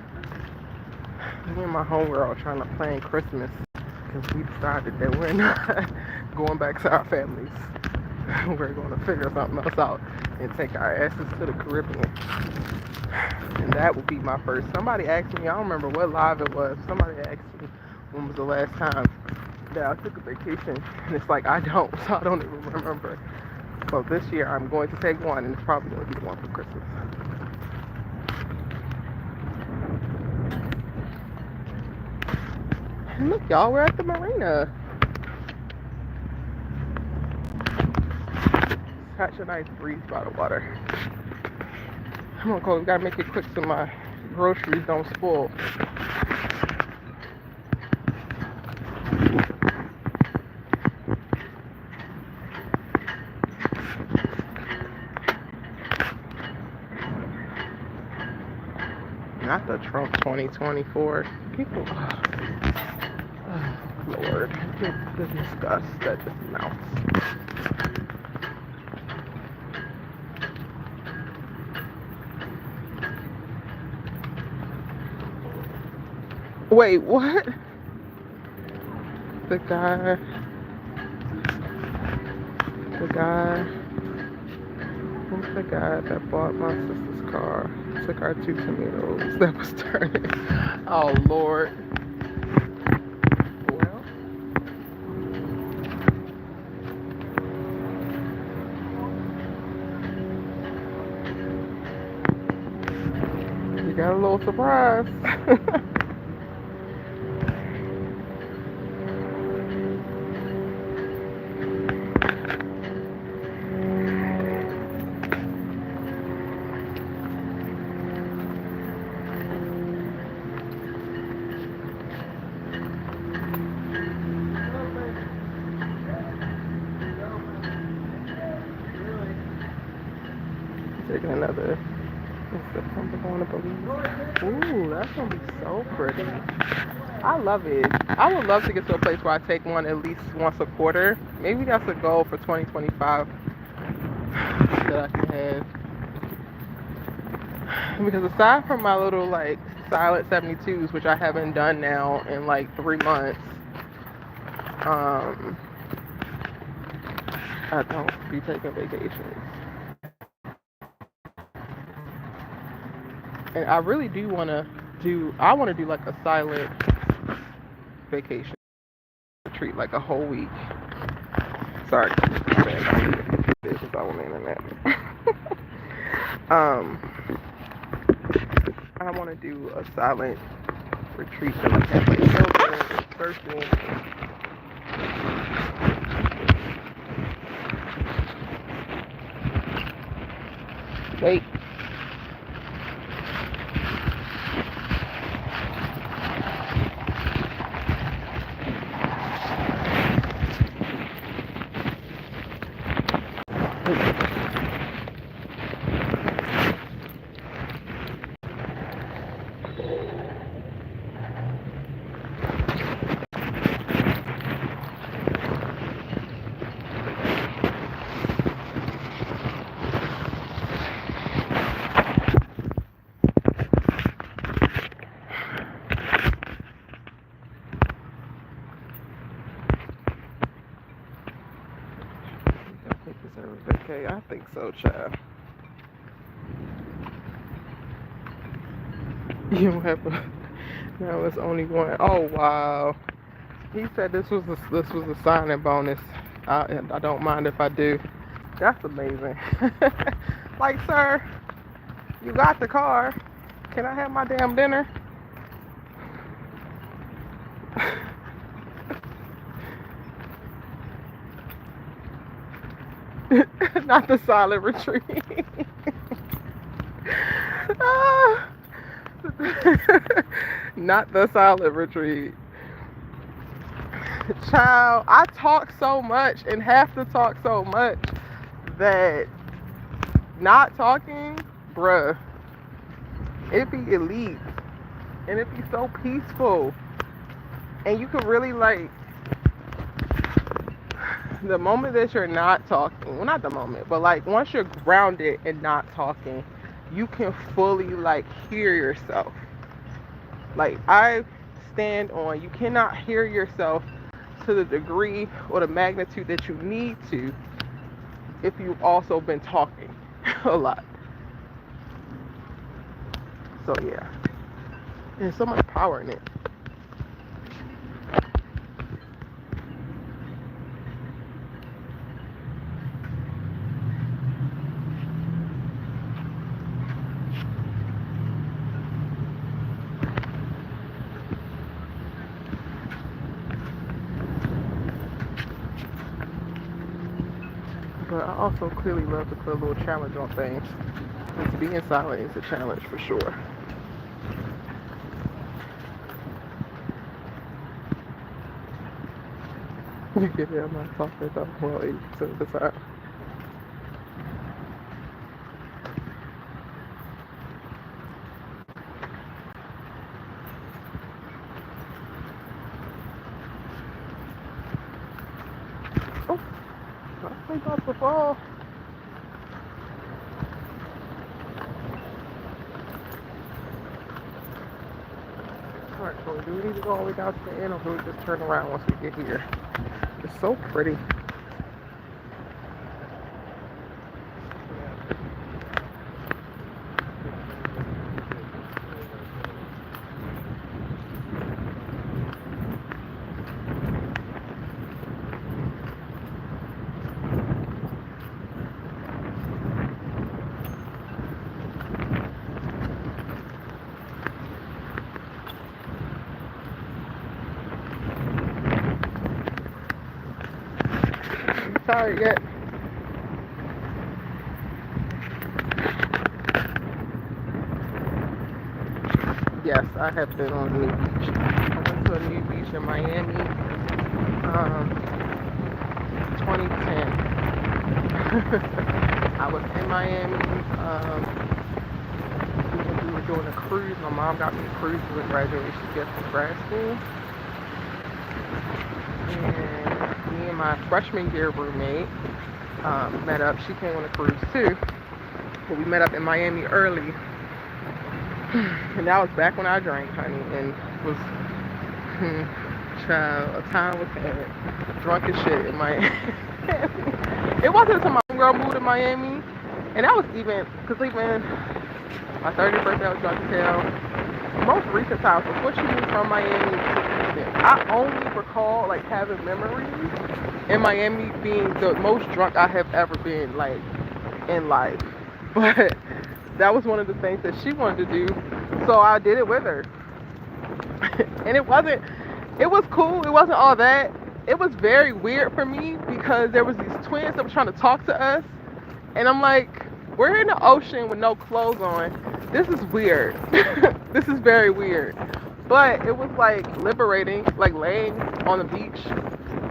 Me and my homegirl are trying to plan Christmas because we decided that we're not going back to our families. We're going to figure something else out and take our asses to the Caribbean. And that would be my first. Somebody asked me, I don't remember what live it was. Somebody asked me when was the last time that I took a vacation. And it's like, I don't, so I don't even remember. So this year I'm going to take one, and it's probably going to be the one for Christmas. And look, y'all, we're at the marina. Catch a nice breeze by the water. I'm gonna go. We gotta make it quick so my groceries don't spoil. Not the Trump 2024. People, oh Lord, the disgust that just mounts. Wait, what? The guy, who's the guy that bought my sister's car? Took our 2 tomatoes that was turning. Oh, Lord. Well, you got a little surprise. Taking another September going to Belize. Ooh, that's gonna be so pretty. I love it. I would love to get to a place where I take one at least once a quarter. Maybe that's a goal for 2025 that I can have. Because aside from my little like silent 72s, which I haven't done now in like 3 months, I don't be taking vacations. And I really do want to want to do like a silent vacation retreat, like a whole week. Sorry, this is on the internet. I want to do a silent retreat to like have like yoga, surfing. Wait. Okay, I think so, child. You don't have a. No, it's only one. Oh wow. He said this was a signing bonus. I don't mind if I do. That's amazing. Like, sir, you got the car. Can I have my damn dinner? Not the silent retreat. Not the silent retreat. Child, I talk so much and have to talk so much that not talking, bruh, it be elite. And it be so peaceful. And you could really like, the moment that you're not talking, well, not the moment, but like once you're grounded and not talking, you can fully like hear yourself. Like I stand on, you cannot hear yourself to the degree or the magnitude that you need to if you've also been talking a lot. So yeah, there's so much power in it. But I also clearly love to put a little challenge on things. Because being silent is a challenge for sure. You can hear my talking though, well, 80% of the time. Oh, I think that's the fall. Alright, so do we need to go all the way down to the end or do we just turn around once we get here? It's so pretty. Tired yet? Yes, I have been on a new beach. I went to a new beach in Miami, 2010. I was in Miami. We were doing a cruise. My mom got me a cruise as a graduation gift from grad school. And me and my freshman year roommate met up. She came on a cruise too, but we met up in Miami early. And that was back when I drank, honey, and was child, a time was had, drunk as shit in Miami. It wasn't until my girl moved to Miami, and that was even, because even my 30th birthday I was drunk as hell. most recent times, before she moved from Miami to Houston, I only recall like having memories in Miami being the most drunk I have ever been like in life. But that was one of the things that she wanted to do, so I did it with her. And it was cool. It wasn't all that. It was very weird for me because there was these twins that were trying to talk to us, and I'm like, we're in the ocean with no clothes on. This is weird. This is very weird. But it was like liberating, like laying on the beach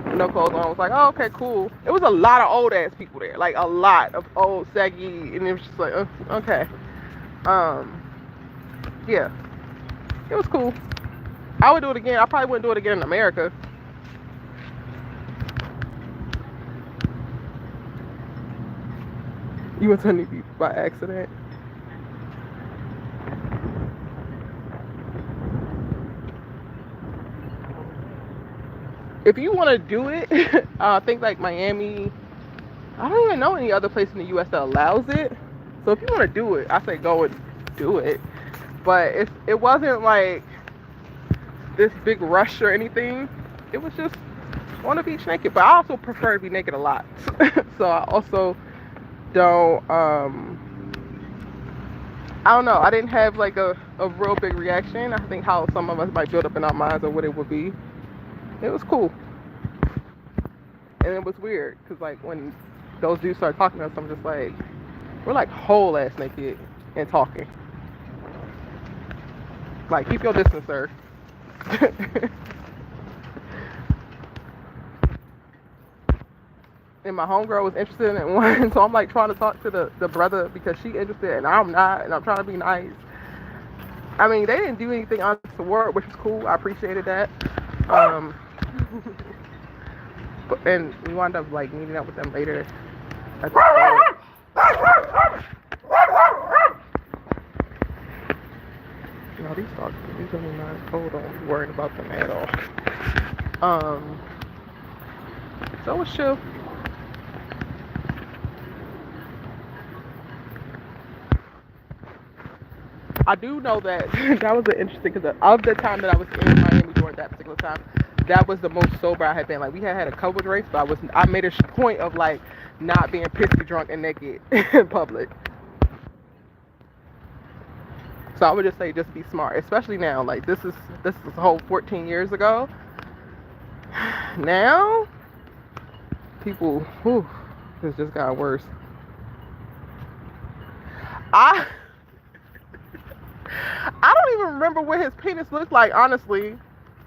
with no clothes on. I was like, oh, okay, cool. It was a lot of old ass people there, like a lot of old saggy, and it was just like, okay, yeah, it was cool. I would do it again. I probably wouldn't do it again in America. You went to New Beach by accident. If you want to do it, I think like Miami. I don't even know any other place in the U.S. that allows it. So if you want to do it, I say go and do it. But it wasn't like this big rush or anything. It was just on the beach naked. But I also prefer to be naked a lot. So I also don't I don't know. I didn't have like a real big reaction. I think how some of us might build up in our minds of what it would be. It was cool. And it was weird because like when those dudes started talking to us, I'm just like, we're like whole ass naked and talking. Like, keep your distance, sir. And my homegirl was interested in one, so I'm like trying to talk to the brother because she interested and I'm not, and I'm trying to be nice. I mean, they didn't do anything untoward, which is cool. I appreciated that. And we wound up like meeting up with them later at the store. No, these dogs, these are not cold. Don't be worried about them at all. So it was chill. I do know that that was an interesting because of the time that I was in Miami during that particular time, that was the most sober I had been. Like we had a couple drinks, but I made a point of like not being pissy drunk and naked in public. So I would just say just be smart, especially now. Like this is a whole 14 years ago. Now people, whew, it's just got worse. I don't even remember what his penis looked like, honestly,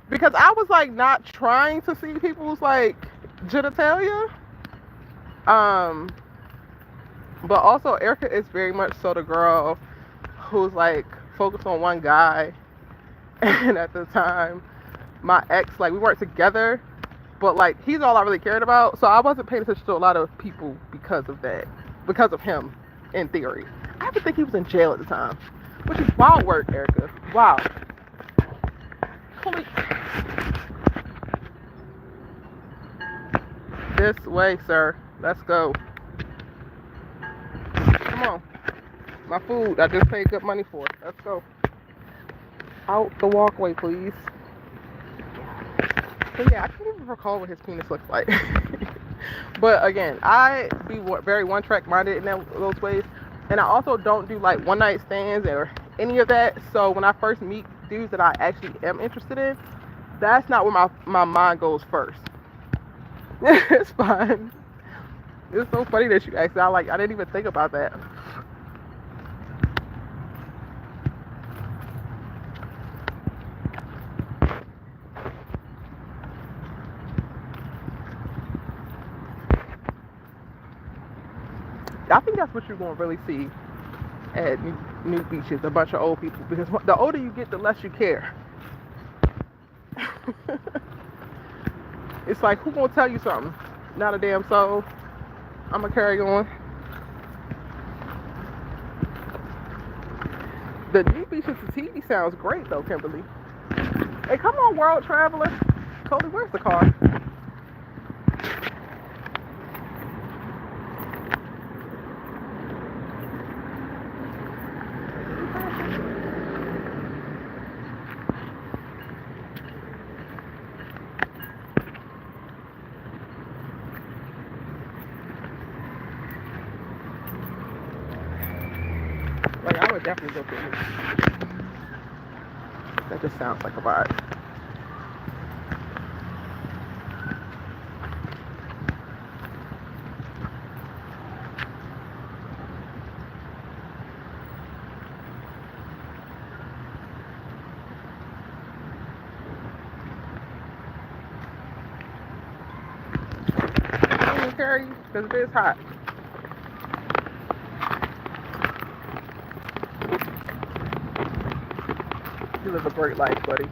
because I was like not trying to see people's like genitalia. But also Erica is very much so the girl who's like focused on one guy. And at the time, my ex, like we weren't together, but like he's all I really cared about. So I wasn't paying attention to a lot of people because of that, because of him, in theory. I even think he was in jail at the time, which is wild work, Erica. Wow. Holy. This way, sir. Let's go. Come on. My food, I just paid good money for it. Let's go. Out the walkway, please. So yeah, I can't even recall what his penis looks like. But again, I be very one-track minded in those ways. And I also don't do like one-night stands or any of that. So when I first meet dudes that I actually am interested in, that's not where my mind goes first. It's fine. It's so funny that you asked that. I didn't even think about that. I think that's what you're going to really see at new beaches, a bunch of old people, because the older you get, the less you care. It's like, who gonna tell you something? Not a damn soul. I'm gonna carry on. The new beaches to TV sounds great though, Kimberly. Hey, come on, world traveler. Cody, where's the car? Like, I would definitely go through it. That just sounds like a vibe. Carry, because it is hot. You live a great life, buddy.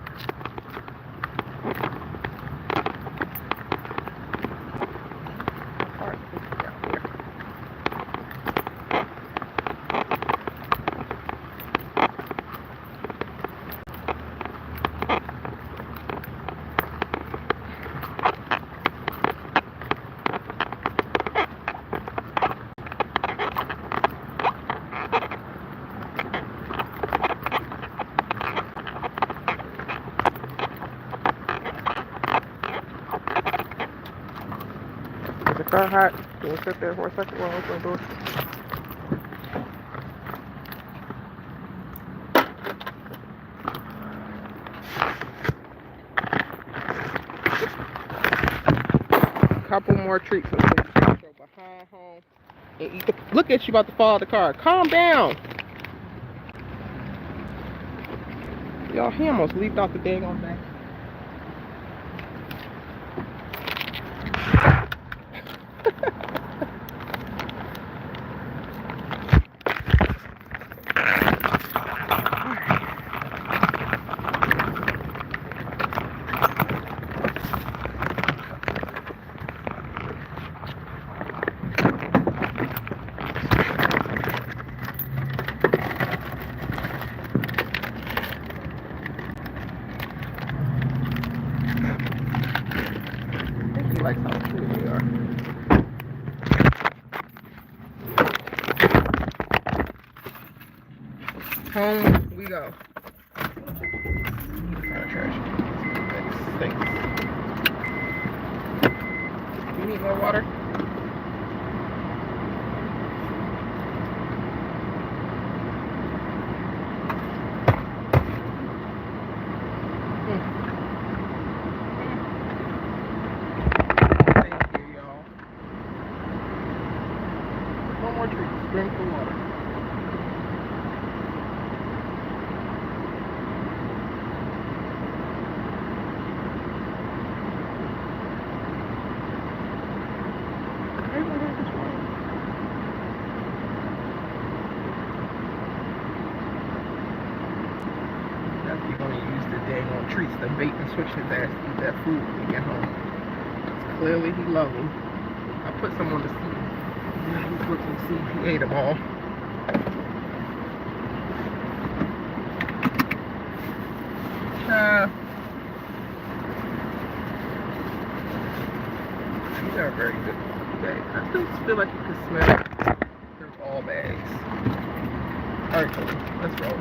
Is the car hot? Can you sit there for a second while I open the door? Couple more treats until you go behind home and eat. Look at you about to fall out of the car. Calm down. Y'all, he almost leaped off the dang on back. Like how cool they are. Home we go. Thanks. You need more water? Drink the water. You're going to use the dang on treats, the bait, and switch his ass to eat that food when we get home. Because clearly he loves them. I put some on the seat. He's looking to see if he ate them all. These are very good bags. I still feel like you can smell it through all bags. Alright, let's roll.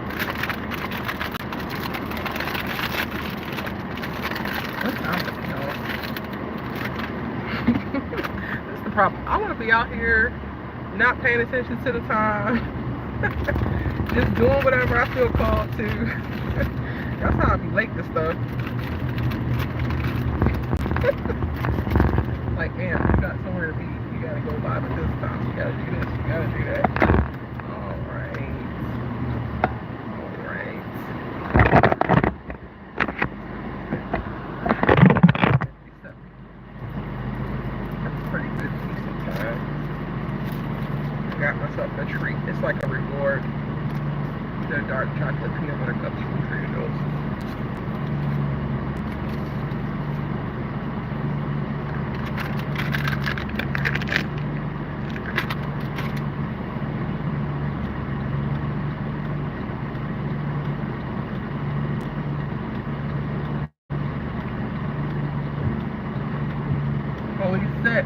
What time is it, y'all? That's the problem. I want to be out here not paying attention to the time. Just doing whatever I feel called to. That's how I be late to stuff. Like, man, you got somewhere to be. You gotta go live at this time. You gotta do this. You gotta do that. Alright. That's pretty good, decent time. Got myself a treat. It's like a reward. The dark chocolate peanut butter cups from Trader Joe's. Oh, he's set.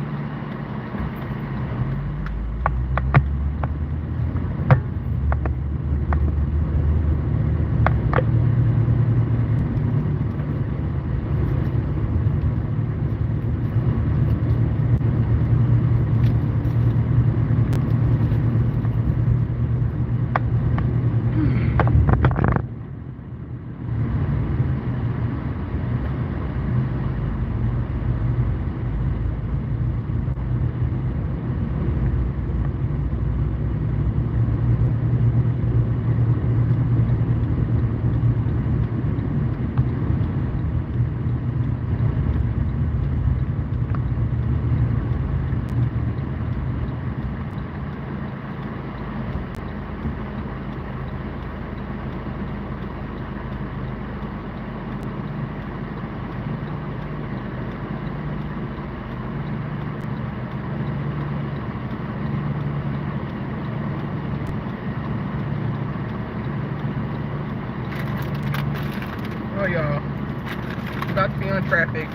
traffic,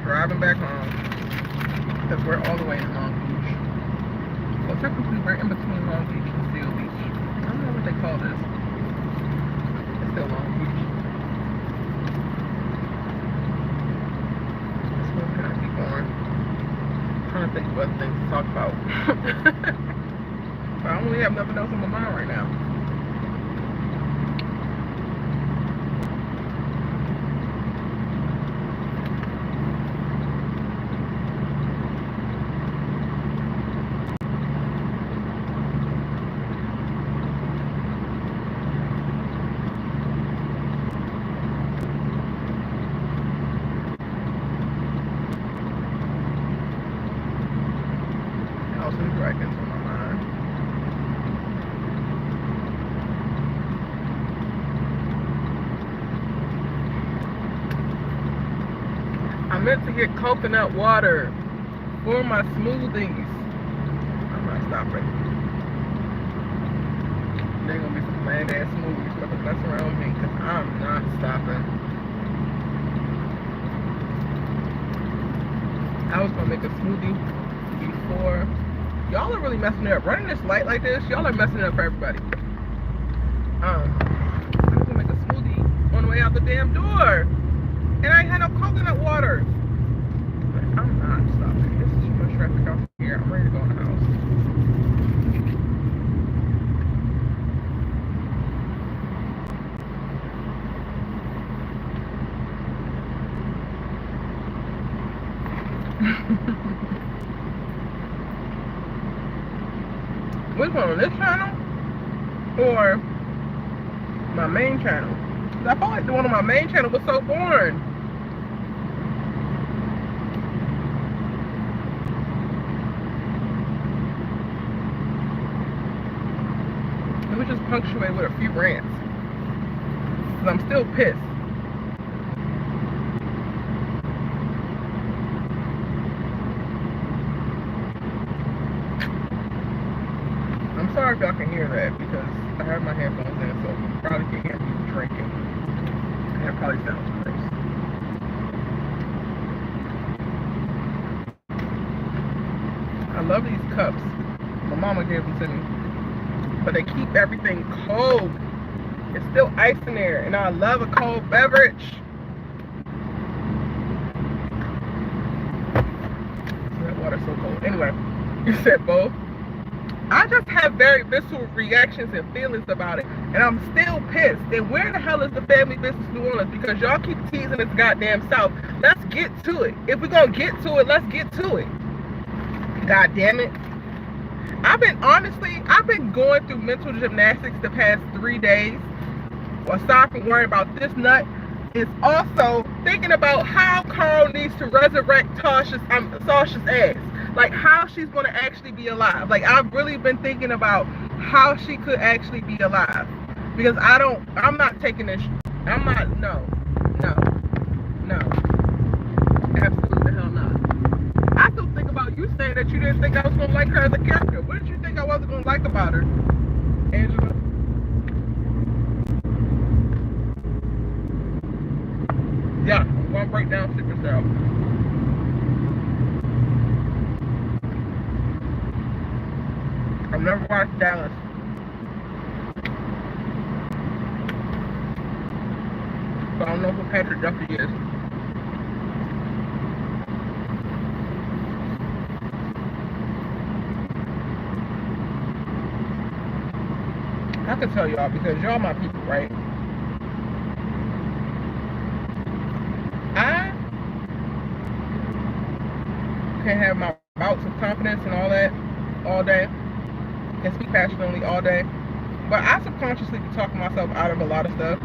driving back home, because we're all the way in Long Beach. So technically we're in between Long Beach and Seal Beach. I don't know what they call this. It's still Long Beach. So we're gonna keep going. I'm trying to think of other things to talk about. But I don't really have nothing else on my mind right now. House and Dragons on my mind. I meant to get coconut water for my smoothies. I'm not stopping. They're gonna be some bland ass smoothies for the mess around with me, because I'm not stopping. I was gonna make a smoothie before. Y'all are really messing it up. Running this light like this, y'all are messing it up for everybody. I was gonna make a smoothie on the way out the damn door. And I ain't had no coconut water. But I'm not stopping. This is too much traffic out here. I'm ready to go in the house. Which one, on this channel or my main channel? 'Cause I felt like the one on my main channel was so boring. It was just punctuated with a few rants. 'Cause I'm still pissed. I'm sorry if y'all can hear that, because I have my headphones in, so you probably can hear me drinking. And it probably sounds gross. I love these cups. My mama gave them to me. But they keep everything cold. It's still ice in there, and I love a cold beverage. That water's so cold. Anyway, you said both. I just have very visceral reactions and feelings about it, and I'm still pissed. And where the hell is the family business New Orleans? Because y'all keep teasing this goddamn South. Let's get to it. If we're gonna get to it, let's get to it. God damn it. I've been going through mental gymnastics the past 3 days. Aside from worrying about this nut, is also thinking about how Carl needs to resurrect Sasha's ass. Like, how she's going to actually be alive. Like, I've really been thinking about how she could actually be alive. Because I'm not taking this. I'm not, no. Absolutely the hell not. I still think about you saying that you didn't think I was going to like her as a character. What did you think I wasn't going to like about her, Angela? Yeah, I'm going to break down Sickle Cell. I've never watched Dallas. So I don't know who Patrick Duffy is. I can tell y'all because y'all my people, right? I can have my bouts of confidence and all that all day. And speak passionately all day, but I subconsciously be talking myself out of a lot of stuff,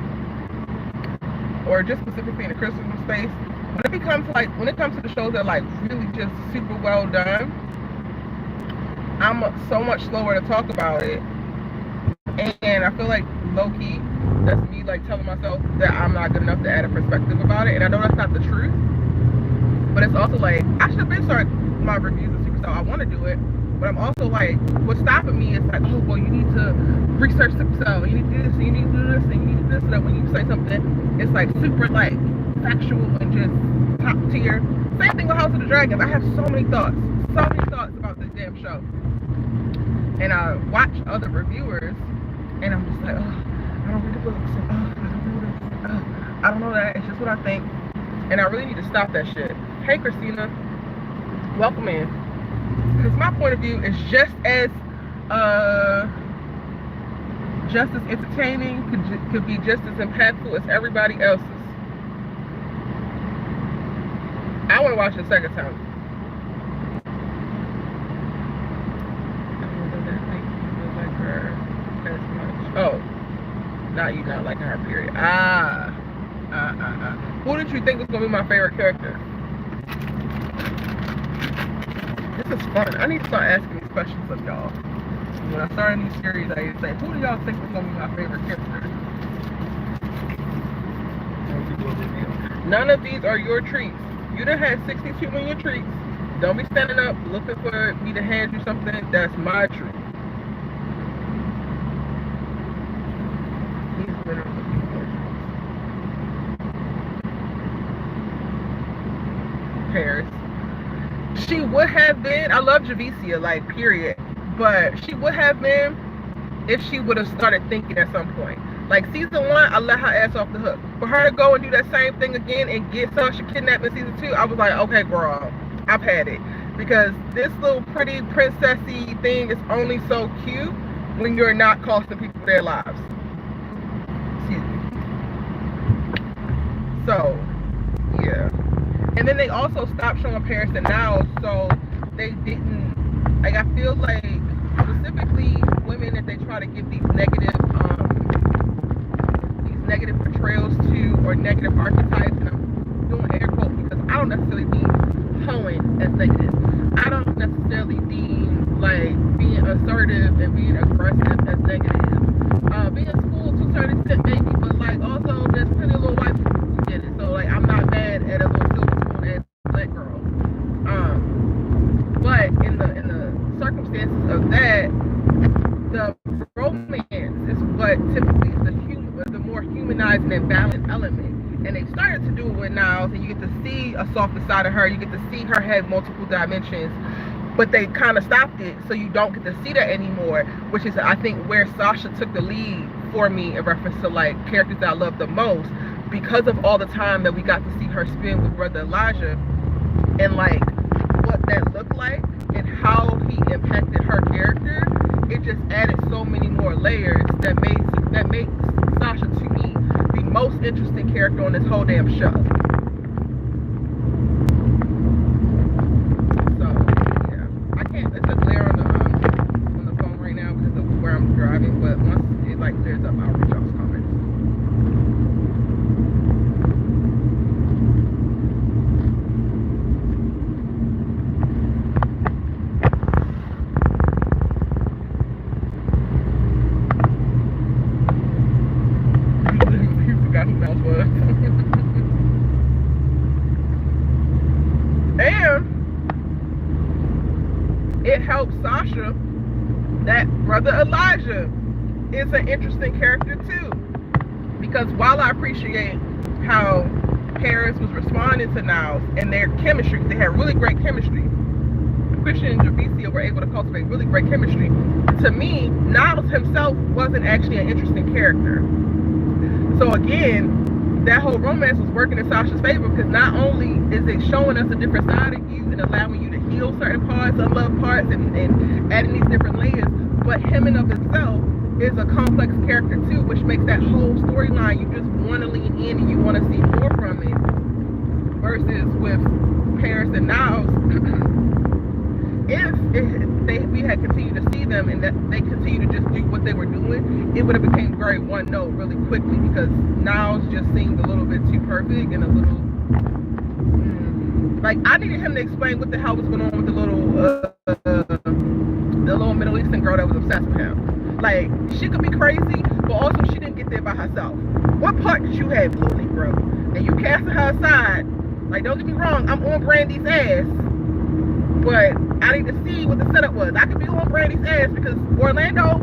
or just specifically in the criticism space. When it comes to the shows that are like really just super well done, I'm so much slower to talk about it, and I feel like low-key, that's me like telling myself that I'm not good enough to add a perspective about it, and I know that's not the truth, but it's also like I should have been starting my reviews of Superstar. I want to do it. But I'm also like, what's stopping me is like, oh, well, you need to research Supercell, you need to do this, and you need to do this, and you need to do this, so that when you say something, it's like super like factual and just top tier. Same thing with House of the Dragons. I have so many thoughts about this damn show. And I watch other reviewers, and I'm just like, oh, I don't read the books. And, oh, I don't know this. Oh, I don't know that. It's just what I think. And I really need to stop that shit. Hey, Christina. Welcome in. Because my point of view is just as entertaining, could be just as impactful as everybody else's. I want to watch it a second time. Oh, not you not liking her, period. Who did you think was gonna be my favorite character? This is fun. I need to start asking these questions of y'all. When I start a new series, I need to say, who do y'all think was gonna be my favorite character? None of these are your treats. You done had 62 million treats. Don't be standing up looking for me to hand you something that's my treat. Paris. She would have been, I love Javicia, like, period. But she would have been if she would have started thinking at some point. Like, season 1, I let her ass off the hook. For her to go and do that same thing again and get Sasha kidnapped in season 2, I was like, okay, girl, I've had it. Because this little pretty princessy thing is only so cute when you're not costing people their lives. Excuse me. So, yeah. And then they also stopped showing Paris and Niles, so they didn't, like, I feel like specifically women that they try to give these negative portrayals to, or negative archetypes, and I'm doing air quotes because I don't necessarily mean hoeing as negative. I don't necessarily mean like being assertive and being aggressive as negative. Being school to a certain extent maybe, but like also there's plenty of little white people who get it. So like I'm not mad at a little silver spoon ass black girl. But in the circumstances of that, the romance is what typically is the more humanizing and balanced element. And they started to do it with Niles, and you get to see a softer side of her. You get to see her have multiple dimensions, but they kind of stopped it, so you don't get to see that anymore, which is, I think, where Sasha took the lead for me in reference to, like, characters that I love the most, because of all the time that we got to see her spend with Brother Elijah, and, like, what that looked like, and how he impacted her character. It just added so many more layers that makes Sasha, to me, the most interesting character on this whole damn show. So, yeah. I can't, it's a glare on the phone right now because of where I'm driving, but once it, like, clears up, I'll read y'all's comments. And it helps Sasha that Brother Elijah is an interesting character too, because while I appreciate how Paris was responding to Niles and their chemistry, they had really great chemistry. Christian and Javicia were able to cultivate really great chemistry. To me, Niles himself wasn't actually an interesting character. So again, that whole romance was working in Sasha's favor, because not only is it showing us a different side of you and allowing you to heal certain parts, unloved parts, and adding these different layers, but him in of himself is a complex character too, which makes that whole storyline, you just want to lean in and you want to see more from it. Versus with Paris and Niles, if we had continued to see them and that they continued to just do what they were doing, it would have became very one note really quickly, because Niles just seemed a little bit too perfect and a little like, I needed him to explain what the hell was going on with the little Middle Eastern girl that was obsessed with him. Like, she could be crazy, but also she didn't get there by herself. What part did you have, little Negro? And you casting her aside. Like, don't get me wrong, I'm on Brandy's ass, but I need to see what the setup was. I could be on Brandy's ass because Orlando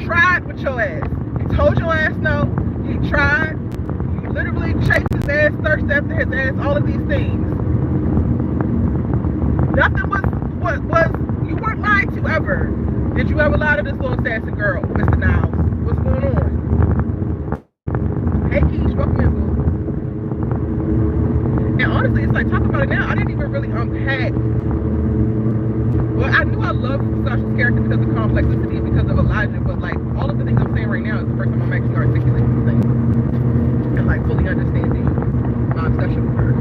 tried with your ass. He told your ass no. He tried. You literally chased his ass, thirsted after his ass, all of these things. Nothing was what was, you weren't lied to ever. Did you ever lie to this little sassy girl, Mr. Niles? What's going on? Hey Keish, welcome in, boo. And honestly, it's like, talking about it now, I didn't even really unpack. Well, I knew I loved Sasha's character because of complexity and because of Elijah, but like, all of the things I'm saying right now is the first time I'm actually articulating these things. And like, fully understanding my obsession with her.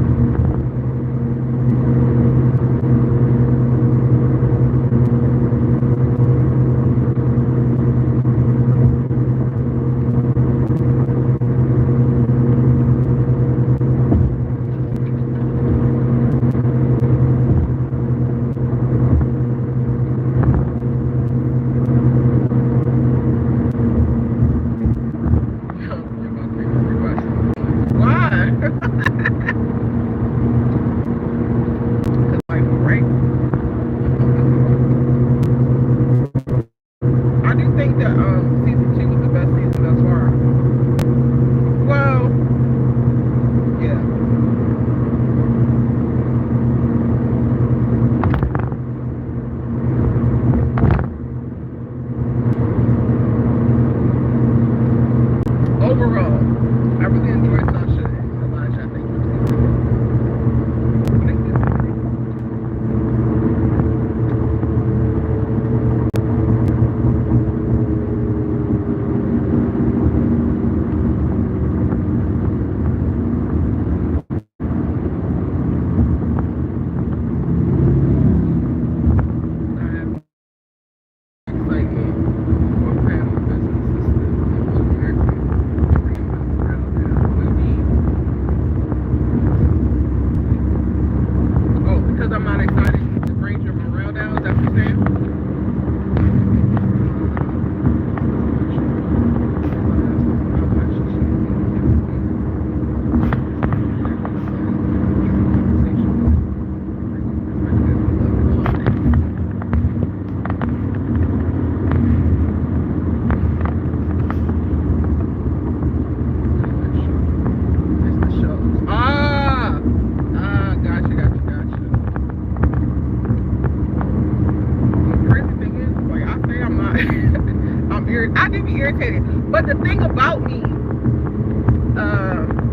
But the thing about me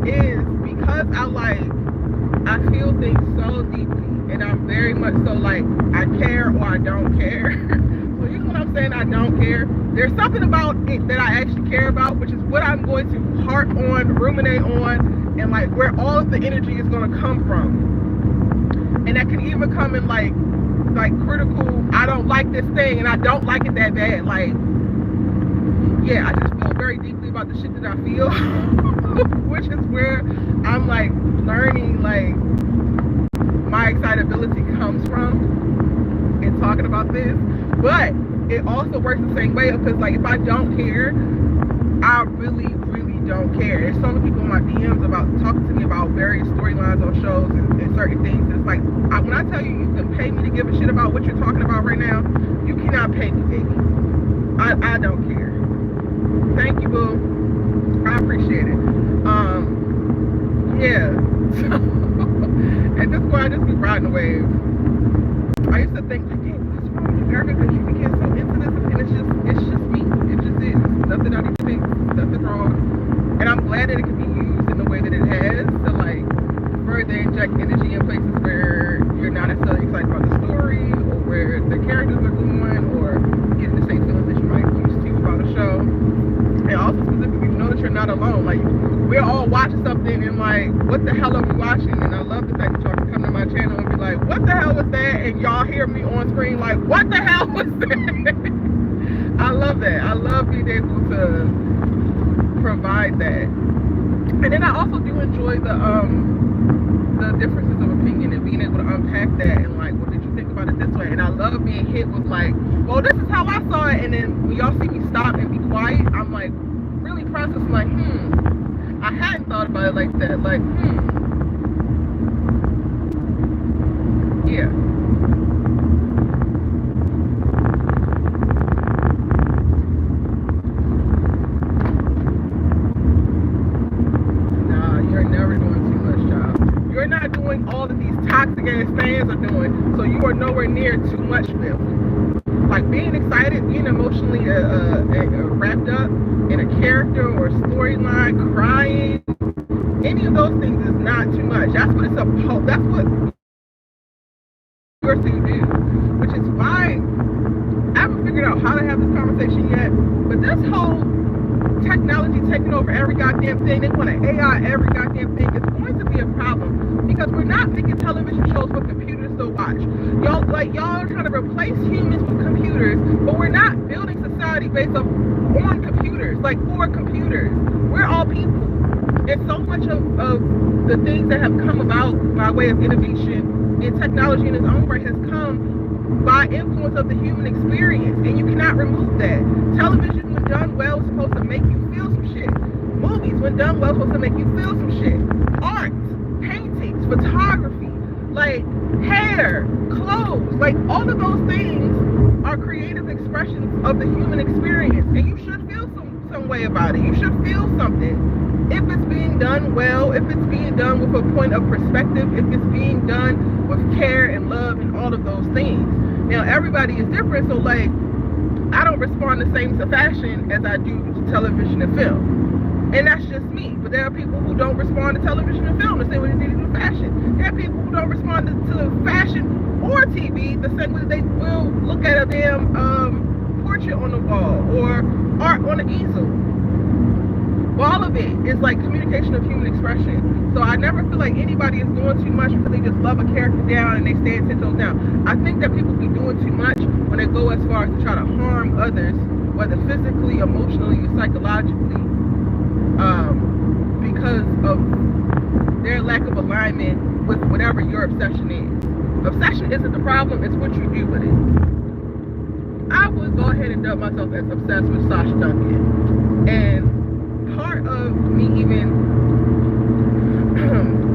is because I feel things so deeply, and I'm very much so like, I care or I don't care. So you know what I'm saying? I don't care. There's something about it that I actually care about, which is what I'm going to harp on, ruminate on, and like where all of the energy is going to come from. And that can even come in like critical, I don't like this thing and I don't like it that bad. Like, yeah, I just feel very deeply about the shit that I feel, which is where I'm like learning like my excitability comes from in talking about this. But it also works the same way, because like if I don't care, I really don't care. There's so many people in my DMs about talking to me about various storylines on shows and certain things. It's like, when I tell you, you can pay me to give a shit about what you're talking about right now, you cannot pay me, baby. I don't care. Thank you, boo. I appreciate it. Yeah. At this point, I just be riding the wave. I used to think, like, hey, what's wrong with you, Erica? Because you can get so into this, and it's just me. It just is. Nothing I need to fix. Nothing wrong. And I'm glad that it can be used in the way that it has to like further inject energy in places where you're not necessarily excited about the story, or where the characters are going, or getting the same feelings that you might used to about a show. And also specifically, you know that you're not alone. Like, we're all watching something and like, what the hell are we watching? And I love the fact that y'all can come to my channel and be like, what the hell was that? And y'all hear me on screen like, what the hell was that? I love that. I love being able to provide that. And then I also do enjoy the differences of opinion and being able to unpack that and like, what did you think about it this way? And I love being hit with like, well, this is how I saw it. And then when y'all see me stop and be quiet, I'm like really processing like, I hadn't thought about it like that. Like, yeah. there too much with. Like being excited, being emotionally wrapped up in a character or a storyline, crying, any of those things is not too much. That's what it's supposed. That's what you're supposed to do. Which is why I haven't figured out how to have this conversation yet. But this whole technology taking over every goddamn thing, they want to AI every goddamn thing. It's going to be a problem because we're not making television shows for computers to watch. Y'all are trying to replace humans with computers, but we're not building society based on computers, like for computers. We're all people. And so much of the things that have come about by way of innovation and technology in its own right has come by influence of the human experience, and you cannot remove that. Television, when done well, is supposed to make you feel some shit. Movies, when done well, is supposed to make you feel some shit. Art, paintings, photography, like hair, clothes, like all of those things are creative expressions of the human experience, and you should feel some way about it. You should feel something. If it's being done well, if it's being done with a point of perspective, if it's being done with care and love and all of those things. Now, everybody is different, so like, I don't respond the same to fashion as I do to television and film. And that's just me. But there are people who don't respond to television and film the same way they do to fashion. There are people who don't respond to fashion or TV the same way they will look at a damn portrait on the wall or art on an easel. All of it is like communication of human expression. So I never feel like anybody is doing too much because they just love a character down and they stand 10 toes down. I think that people be doing too much when they go as far as to try to harm others, whether physically, emotionally, or psychologically, because of their lack of alignment with whatever your obsession is. Obsession isn't the problem, it's what you do with it. I would go ahead and dub myself as obsessed with Sasha Duncan. And part of me even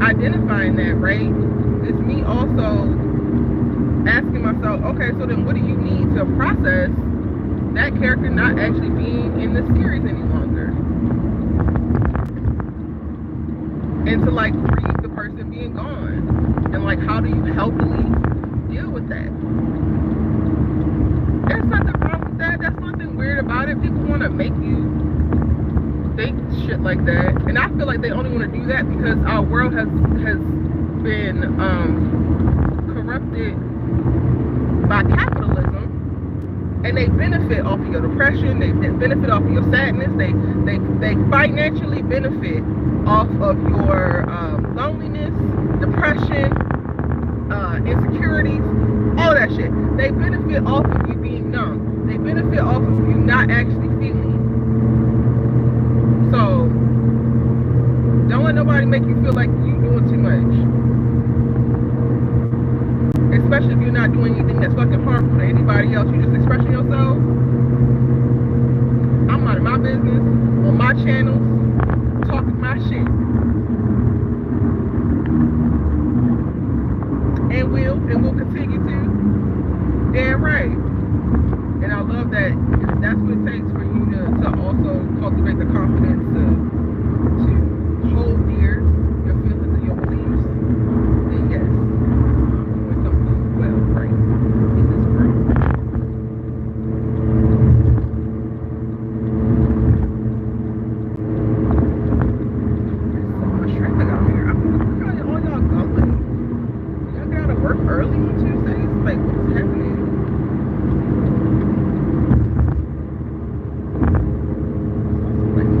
identifying that, right, is me also asking myself, okay, so then what do you need to process that character not actually being in the series any longer? And to like grieve the person being gone. And like, how do you healthily deal with that? There's nothing wrong with that. That's nothing weird about it. People want to make you think shit like that, and I feel like they only want to do that because our world has been corrupted by capitalism, and they benefit off of your depression, they benefit off of your sadness, they financially benefit off of your loneliness, depression, insecurities, all that shit. They benefit off of you being numb. They benefit off of you not actually feeling. So, don't let nobody make you feel like you're doing too much. Especially if you're not doing anything that's fucking harmful to anybody else. You're just expressing yourself. I'm minding my business on my channels, talking my shit. And we'll continue to. Damn right. And I love that that's what it takes for you to also cultivate the confidence to hold dear your feelings and your beliefs. And yes, doing something well, right, in this world. There's so much traffic out here. I'm where all y'all going? Y'all gotta work early on Tuesdays? Like, what's happening? Like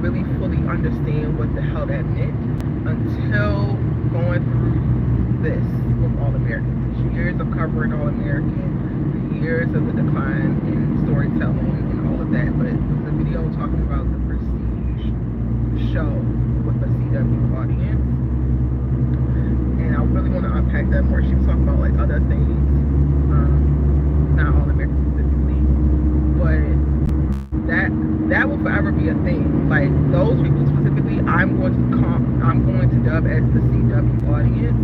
Really fully understand what the hell that meant until going through this with All American. Years of covering All American, the years of the decline in storytelling and all of that. But the video talking about the Prestige show with the CW audience, and I really want to unpack that more. She was talking about like other things, not All American specifically, but that will forever be a thing. Like those people specifically, I'm going to dub as the CW audience,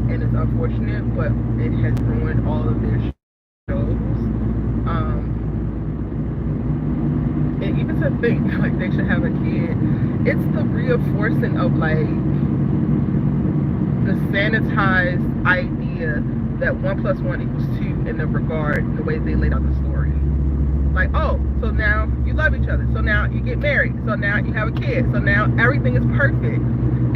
and it's unfortunate, but it has ruined all of their shows. And even to think like they should have a kid, it's the reinforcing of like the sanitized idea that 1 + 1 = 2 in the regard, the way they laid out the story. Like, oh, so now you love each other. So now you get married. So now you have a kid. So now everything is perfect.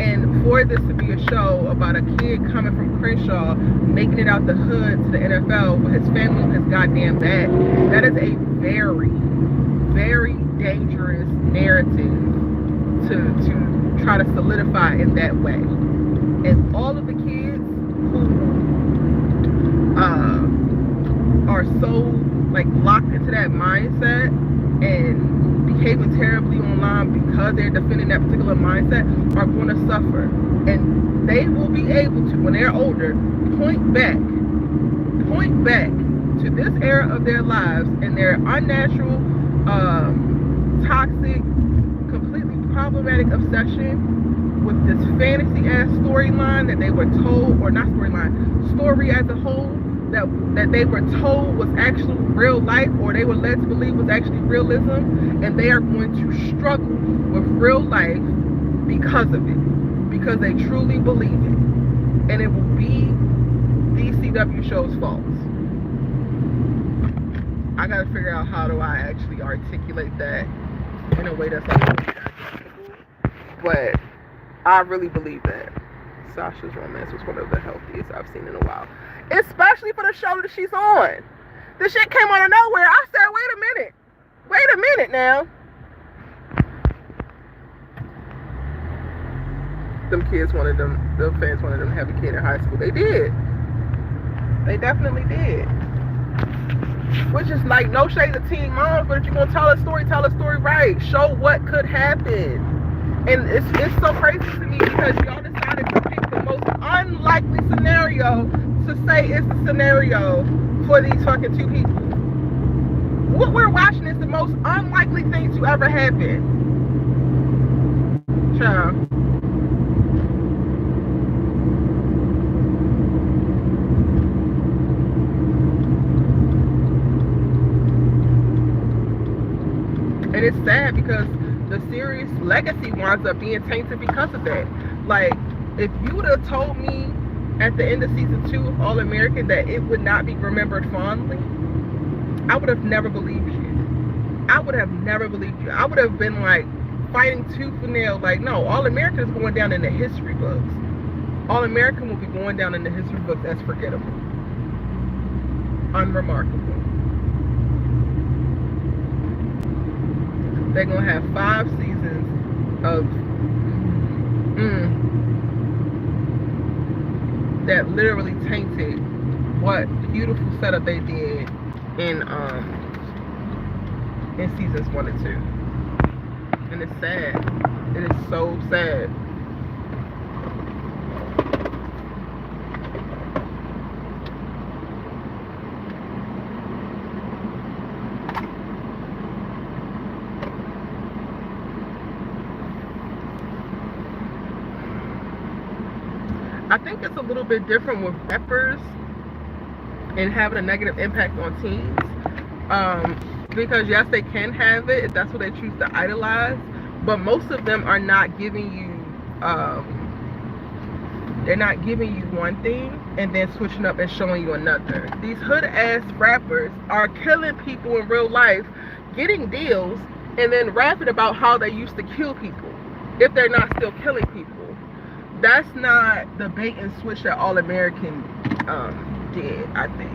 And for this to be a show about a kid coming from Crenshaw, making it out the hood to the NFL with his family on his goddamn back, that is a very, very dangerous narrative to try to solidify in that way. And all of the kids who are so like locked into that mindset and behaving terribly online because they're defending that particular mindset are going to suffer, and they will be able to, when they're older, point back to this era of their lives and their unnatural, toxic, completely problematic obsession with this fantasy ass storyline that they were told, or not storyline, story as a whole, that they were told was actually real life, or they were led to believe was actually realism, and they are going to struggle with real life because of it, because they truly believe it, and it will be these CW shows' fault. I gotta figure out how do I actually articulate that in a way that's like really digestible, but I really believe that Sasha's romance was one of the healthiest I've seen in a while. Especially for the show that she's on. This shit came out of nowhere. I said, wait a minute now. The fans wanted them to have a kid in high school. They did. They definitely did. Which is like no shade to teen moms, but if you're gonna tell a story right. Show what could happen. And it's so crazy to me because y'all decided to pick the most unlikely scenario to say is the scenario for these fucking two people. What we're watching is the most unlikely thing to ever happen. Child. And it's sad because the series' legacy winds up being tainted because of that. Like, if you would have told me at the end of season 2 of All American that it would not be remembered fondly, I would have never believed you. I would have been like fighting tooth and nail, like, no, All American is going down in the history books. All American will be going down in the history books as forgettable, unremarkable. They're gonna have 5 seasons of that literally tainted what beautiful setup they did in seasons 1 and 2. And it's sad. It is so sad. I think it's a little bit different with rappers and having a negative impact on teens. Because yes, they can have it if that's what they choose to idolize, but most of them are not giving you they're not giving you one thing and then switching up and showing you another. These hood ass rappers are killing people in real life, getting deals, and then rapping about how they used to kill people if they're not still killing people. That's not the bait and switch that All American did, I think.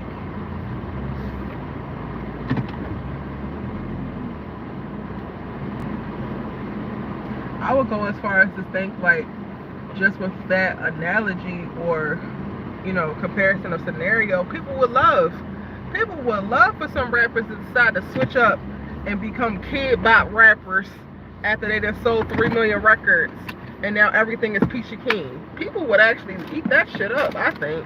I would go as far as to think, like, just with that analogy or, you know, comparison of scenario, people would love for some rappers to decide to switch up and become kid bop rappers after they just sold 3 million records and now everything is peachy keen. People would actually eat that shit up, I think.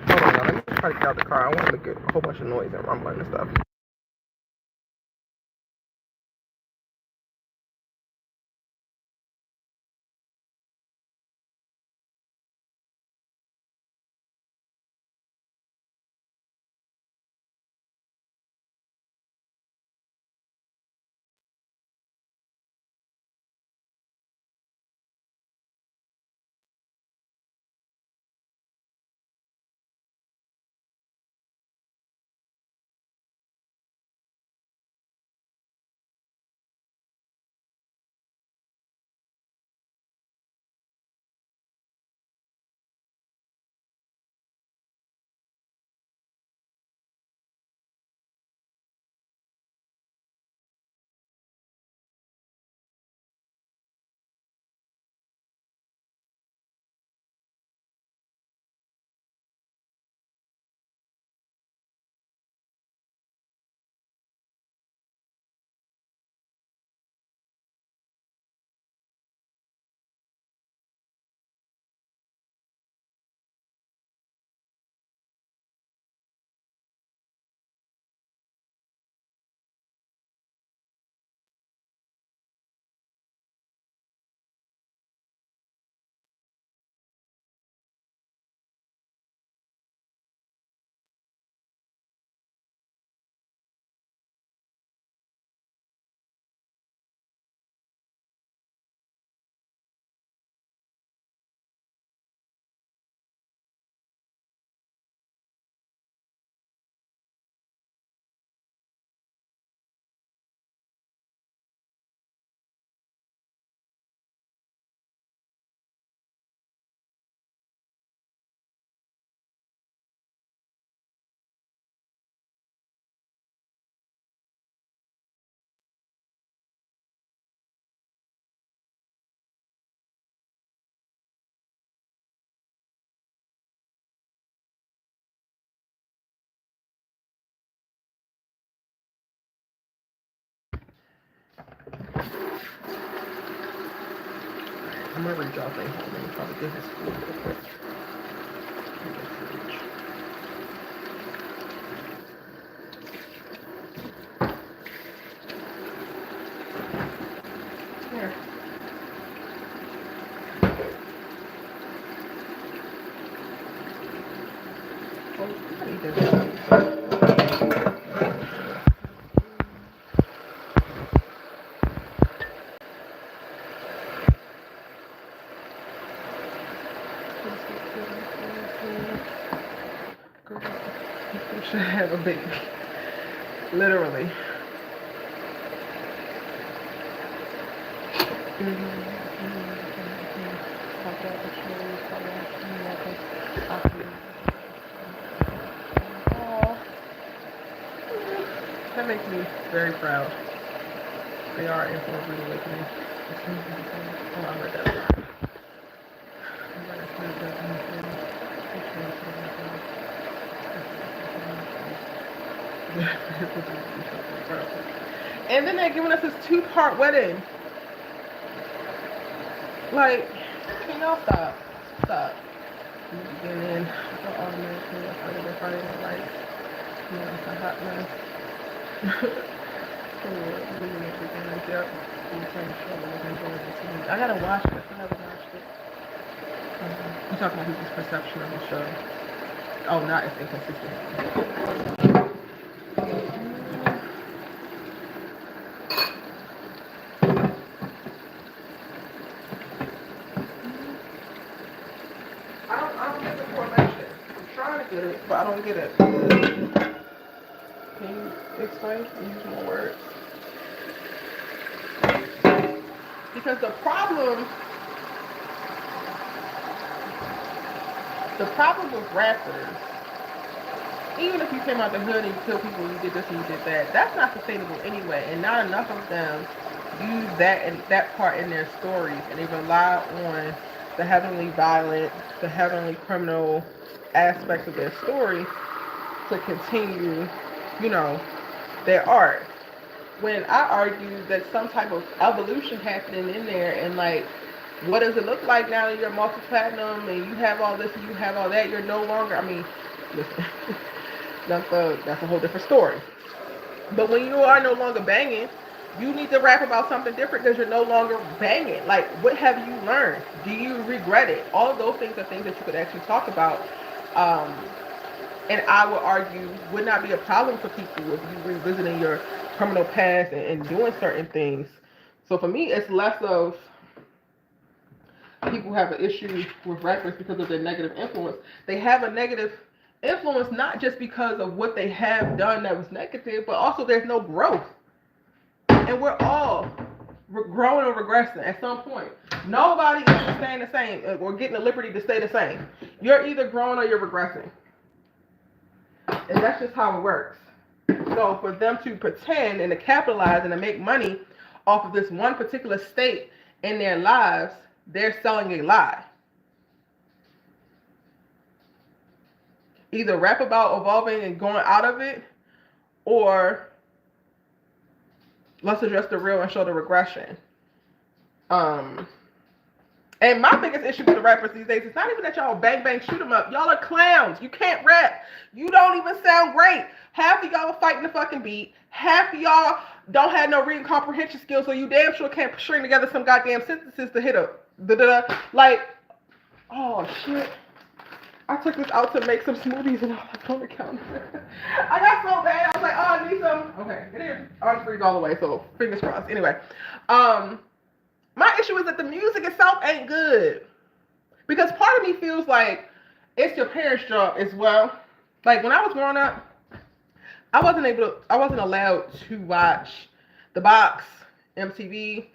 Hold on, let me try to get out the car. I want to get a whole bunch of noise and rumbling and stuff. I'm gonna read y'all thing. Hold on, probably get his food real quick. Here. Oh, I need this. You should have a baby. Literally. That makes me very proud. They are in for a rude awakening. Oh, I read that. And then they're giving us this 2-part wedding. Like, can y'all stop? Stop. Getting in. So automatically, I started their Friday Night Lights. You know, it's a hot mess. I gotta watch this. I never watched it. You talking about people's perception of the show? Oh, not as inconsistent. I don't get the correlation. I'm trying to get it, but I don't get it. Can you explain? Use more words. Because the problem with rappers, even if you came out the hood and you killed people and you did this and you did that, that's not sustainable anyway. And not enough of them use that part in their stories, and they rely on the heavily violent, the heavily criminal aspects of their story to continue, you know, their art. When I argue that some type of evolution happening in there, and like, what does it look like now that you're multi-platinum and you have all this and you have all that? You're no longer, I mean, listen, that's a whole different story. But when you are no longer banging, you need to rap about something different because you're no longer banging. Like, what have you learned? Do you regret it? All of those things are things that you could actually talk about. And I would argue would not be a problem for people if you revisiting your criminal past and doing certain things. So for me, it's less of people have an issue with rappers because of their negative influence. They have a negative influence not just because of what they have done that was negative, but also there's no growth. And we're all growing or regressing at some point. Nobody is staying the same or getting the liberty to stay the same. You're either growing or you're regressing. And that's just how it works. So for them to pretend and to capitalize and to make money off of this one particular state in their lives, they're selling a lie. Either rap about evolving and going out of it, or let's address the real and show the regression. And my biggest issue with the rappers these days is not even that y'all bang bang shoot them up. Y'all are clowns. You can't rap. You don't even sound great. Half of y'all are fighting the fucking beat. Half of y'all don't have no reading comprehension skills, so you damn sure can't string together some goddamn sentences to hit a like. Oh shit. I took this out to make some smoothies and I was on the counter. I got so bad. I was like, oh, I need some. Okay, it is unfreeze all the way, so fingers crossed. Anyway, my issue is that the music itself ain't good. Because part of me feels like it's your parents' job as well. Like when I was growing up, I wasn't allowed to watch The Box, MTV,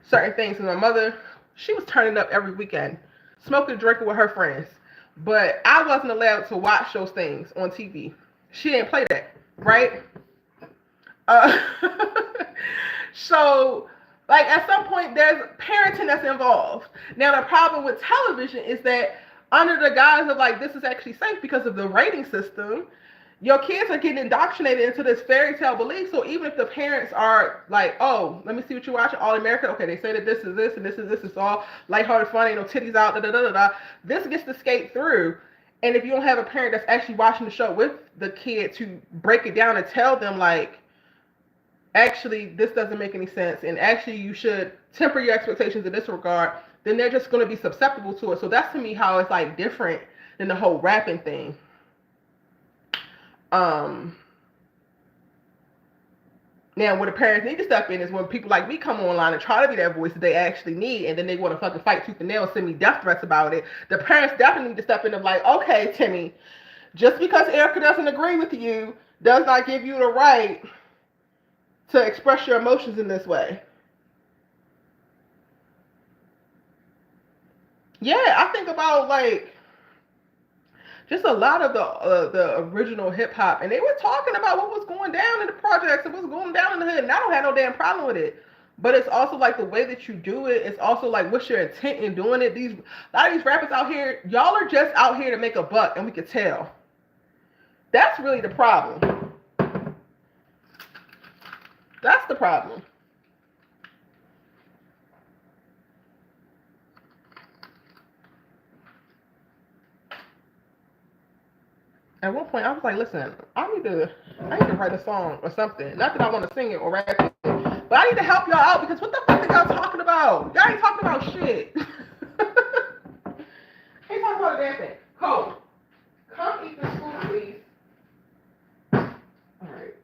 certain things. And my mother, she was turning up every weekend, smoking, drinking with her friends. But I wasn't allowed to watch those things on TV. She didn't play that, right? So, like, at some point, there's parenting that's involved. Now, the problem with television is that under the guise of, like, this is actually safe because of the rating system, your kids are getting indoctrinated into this fairy tale belief. So even if the parents are like, oh, let me see what you're watching, All American. Okay, they say that this is this and this is this. It's all lighthearted, funny, no titties out, da da da da da. This gets to skate through. And if you don't have a parent that's actually watching the show with the kid to break it down and tell them, like, actually, this doesn't make any sense, and actually you should temper your expectations in this regard, then they're just going to be susceptible to it. So that's to me how it's like different than the whole rapping thing. Now, what the parents need to step in is when people like me come online and try to be that voice that they actually need, and then they want to fucking fight tooth and nail and send me death threats about it. The parents definitely need to step in and like, okay, Timmy, just because Erica doesn't agree with you does not give you the right to express your emotions in this way. Yeah, I think about like just a lot of the original hip hop, and they were talking about what was going down in the projects and what's going down in the hood, and I don't have no damn problem with it. But it's also like the way that you do it. It's also like what's your intent in doing it. A lot of these rappers out here, y'all are just out here to make a buck, and we could tell. That's really the problem. That's the problem. At one point, I was like, listen, I need to write a song or something. Not that I want to sing it or rap it, but I need to help y'all out because what the fuck are y'all talking about? Y'all ain't talking about shit. talking about a damn thing. Cole, come eat this food, please. Alright.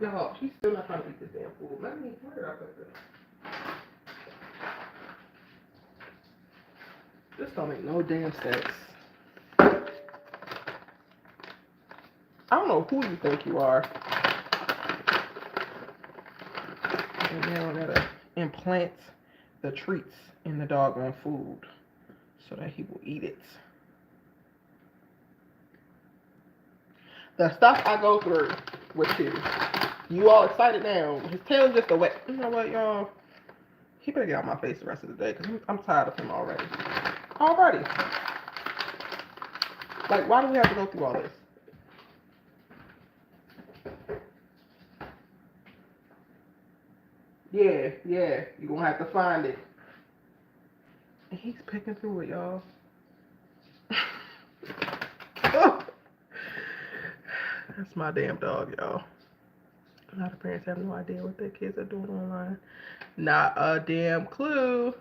No, she's still not trying to eat this damn food. Let me, where did I put this? This don't make no damn sense. I don't know who you think you are. And now I gotta implant the treats in the doggone food so that he will eat it. The stuff I go through with you all excited now. His tail is just a wet. You know what, y'all? He better get out my face the rest of the day because I'm tired of him already. Like, why do we have to go through all this? Yeah, you're gonna have to find it. And he's picking through it, y'all. That's my damn dog, y'all. A lot of parents have no idea what their kids are doing online. Not a damn clue.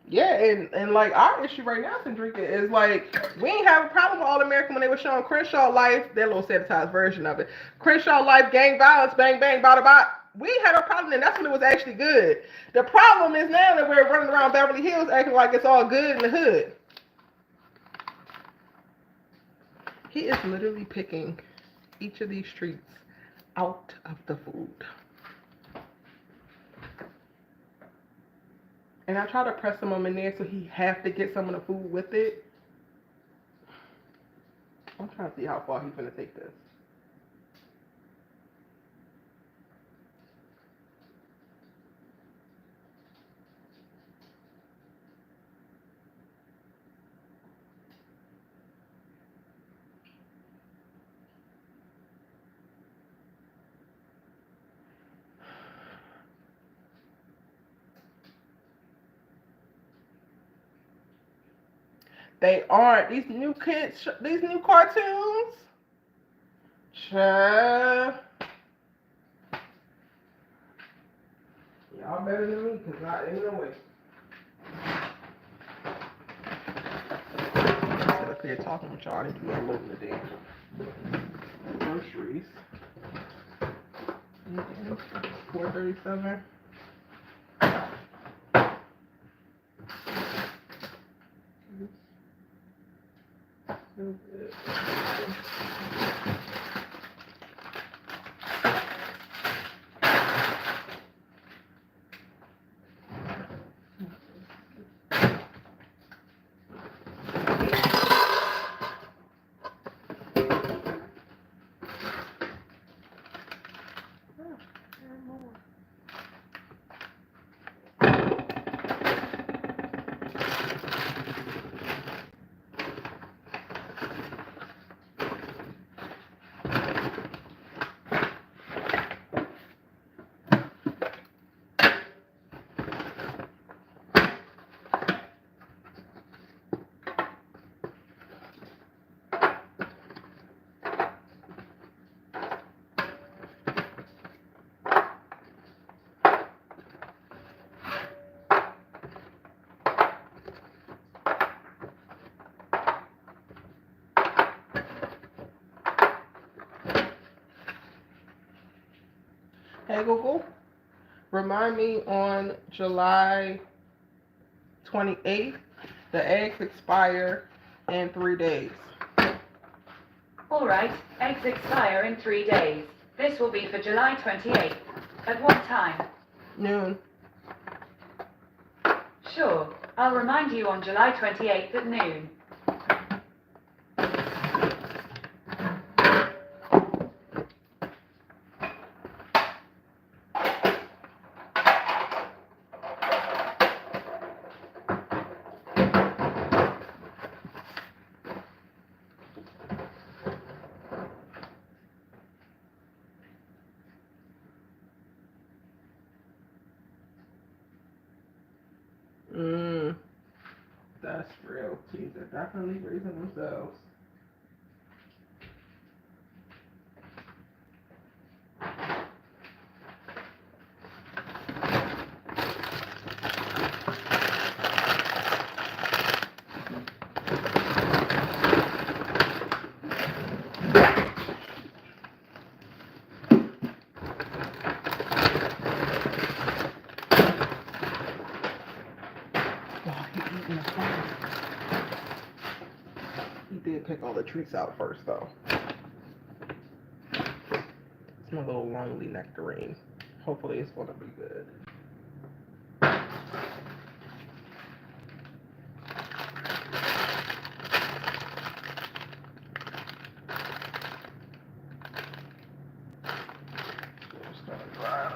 Yeah, and like our issue right now, Sandrika, is like we ain't have a problem with All American when they were showing Crenshaw Life, their little sanitized version of it. Crenshaw Life, gang violence, bang bang, bada bada. We had a problem, and that's when it was actually good. The problem is now that we're running around Beverly Hills acting like it's all good in the hood. He is literally picking each of these treats out of the food. And I try to press some of them in there so he have to get some of the food with it. I'm trying to see how far he's gonna take this. They aren't. These new kids, these new cartoons. Y'all better than me, because not in no way. Instead of here talking with y'all, I need to be unloading the damn groceries. 4:37. Hey Google, remind me on July 28th, the eggs expire in 3 days. All right, eggs expire in 3 days. This will be for July 28th. At what time? Noon. Sure, I'll remind you on July 28th at noon. That's real. Teens are definitely raising themselves. He did pick all the treats out first, though. It's my little lonely nectarine. Hopefully it's going to be good. Just gonna dry out.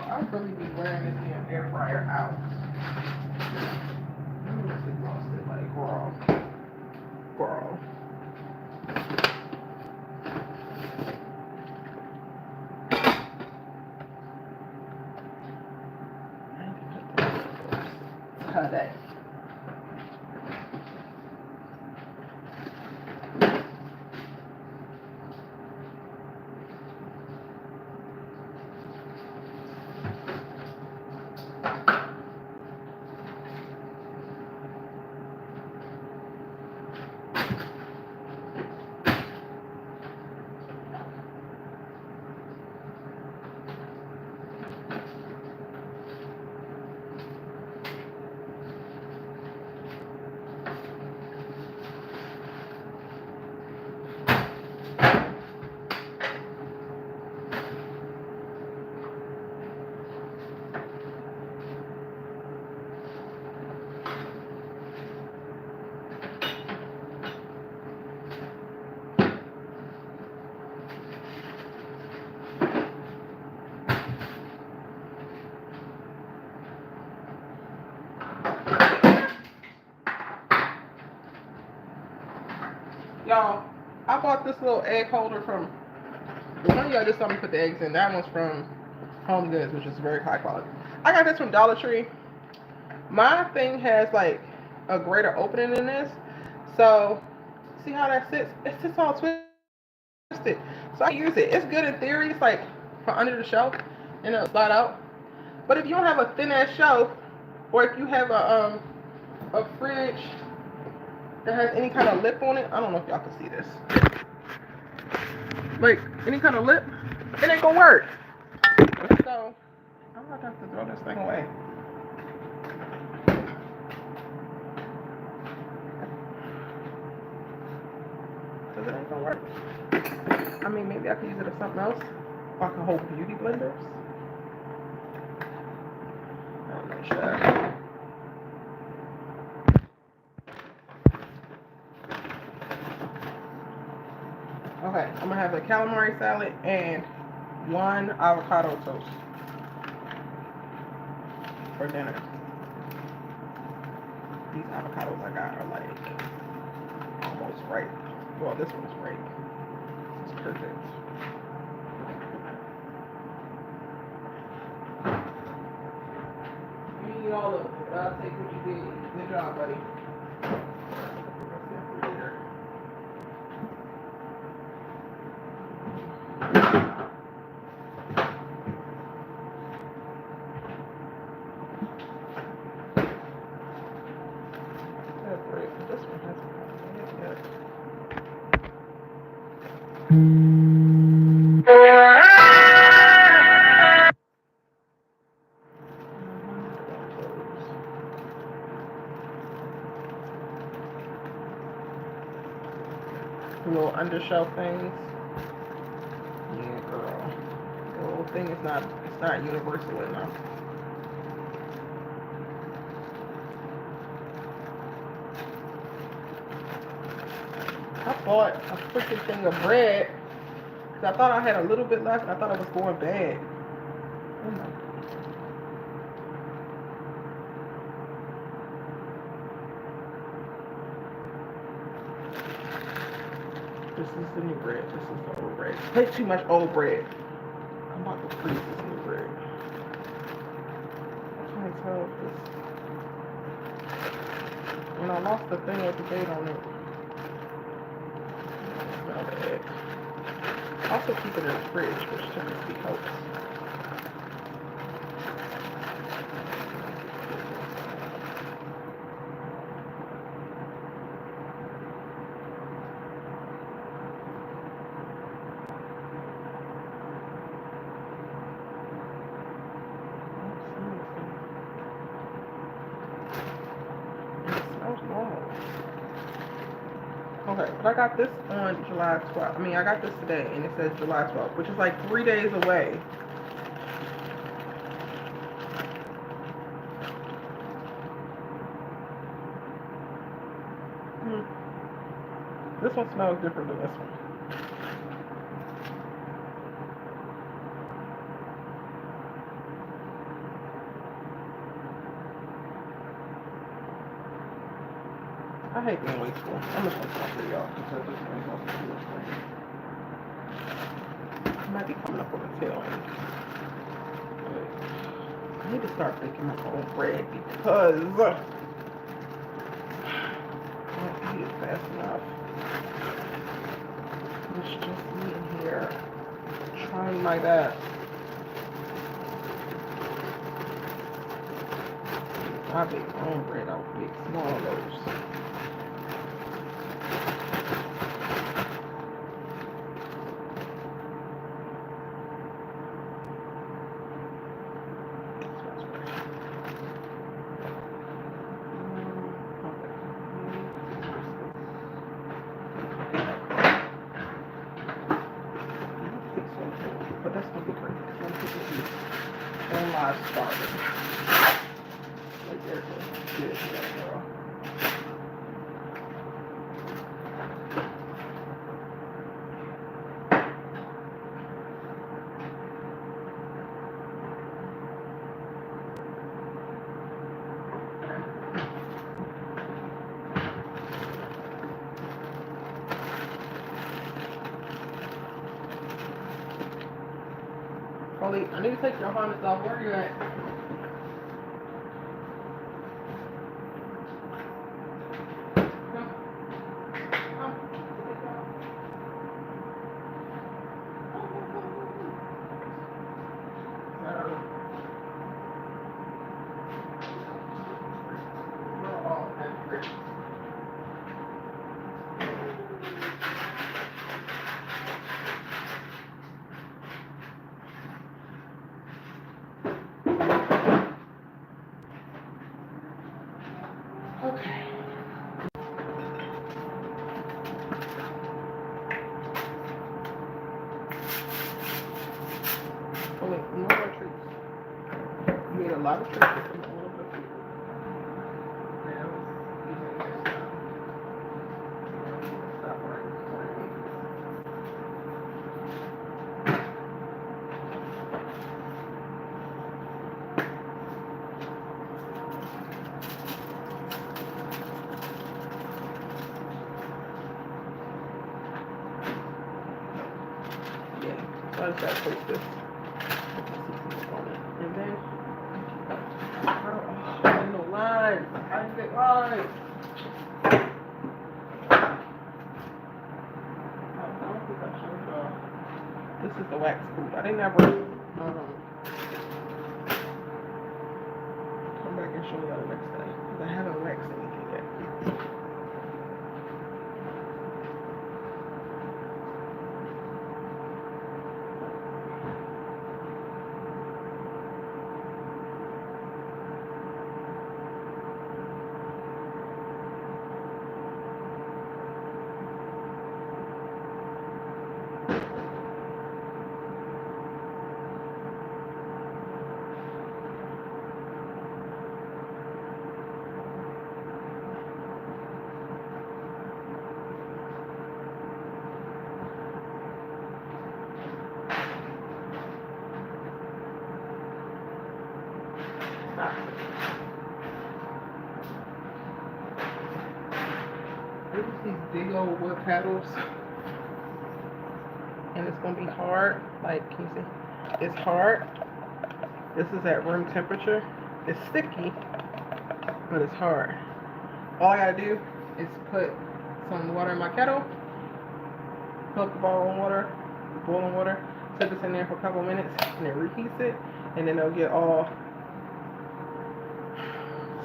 I'll really be wearing this damn air fryer out. I'm just exhausted, like, girl. Cut it. Y'all, I bought this little egg holder from, one of y'all just saw me put the eggs in. That one's from Home Goods, which is very high quality. I got this from Dollar Tree. My thing has like a greater opening than this. So, see how that sits? It sits all twisted. So I use it. It's good in theory. It's like for under the shelf and it'll slide out. But if you don't have a thin ass shelf, or if you have a fridge that has any kind of lip on it, I don't know if y'all can see this. Like any kind of lip, it ain't gonna work. So I'm gonna have to throw this thing away. Cause it ain't gonna work. I mean, maybe I could use it as something else. Or I can hold beauty blenders. I'm not sure. Okay, I'm gonna have a calamari salad and one avocado toast for dinner. These avocados I got are like almost ripe. Well, this one's ripe. It's perfect. You eat all of it. I'll take what you did. Good job, buddy. This one hasn't got it yet. Little undershelf things. Yeah, girl. The little thing is not, it's not universal enough. I bought a freaking thing of bread I thought I had a little bit left, and I thought it was going bad. Oh my. This is the new bread. This is the old bread. Way too much old bread. I'm about to freeze this new bread. I can't tell if this. And I lost the thing with the date on it. Smell bad. Also keep it in the fridge, which typically helps. Okay, but I got this on July 12th. I mean, I got this today, and it says July 12th, which is like 3 days away. This one smells different than this one. I hate being wasteful. I'm just gonna talk to y'all because this brings up too much thing. I might be coming up with a tail end. I need to start baking my own bread because I don't eat it fast enough. It's just me in here trying my best. I bake my own bread. I'll bake small loaves. But that's gonna be great because I'm putting these on live started. Like there's a good girl. Holly, I need to take your harness off. Where are you at? Okay. Oh wait, no more treats. You made a lot of treats and a little bit of food. Now, stop right. Yeah, so I just gotta place this. And then, I didn't know lines. I didn't get lines. I don't think I showed y'all. This is the wax food. I didn't ever come back and show y'all the next day because I haven't waxed anything yet. these big old wood paddles, and it's gonna be hard. Like, can you see? It's hard. This is at room temperature. It's sticky, but it's hard. All I gotta do is put some water in my kettle, fill up the boiling water, set this in there for a couple minutes, and it reheats it, and then it'll get all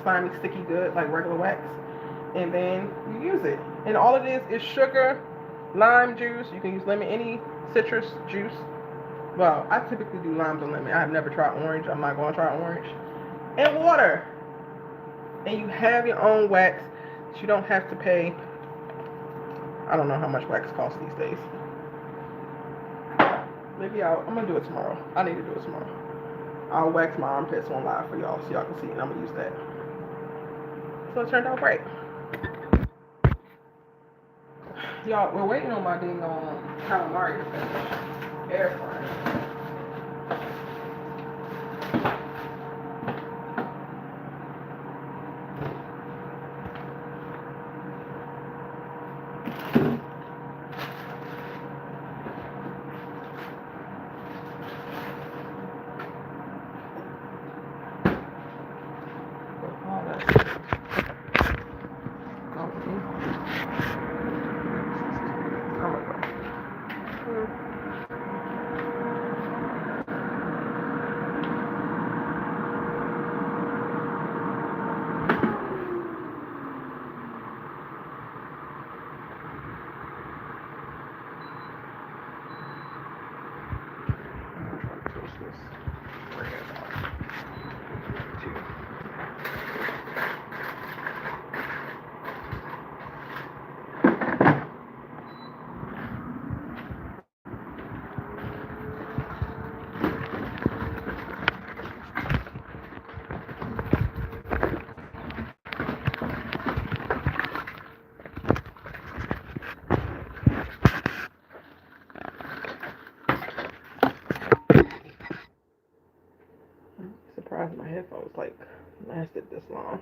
slimy, sticky good, like regular wax, and then you use it. And all it is sugar, lime juice. You can use lemon, any citrus juice. Well, I typically do limes and lemon. I have never tried orange. I'm not going to try orange. And water. And you have your own wax. So you don't have to pay. I don't know how much wax costs these days. Maybe I'm going to do it tomorrow. I need to do it tomorrow. I'll wax my armpits on live for y'all so y'all can see it. And I'm going to use that. So it turned out great. Y'all, we're waiting on my dang on calamari to finish. Air frying. Surprised my headphones like lasted this long.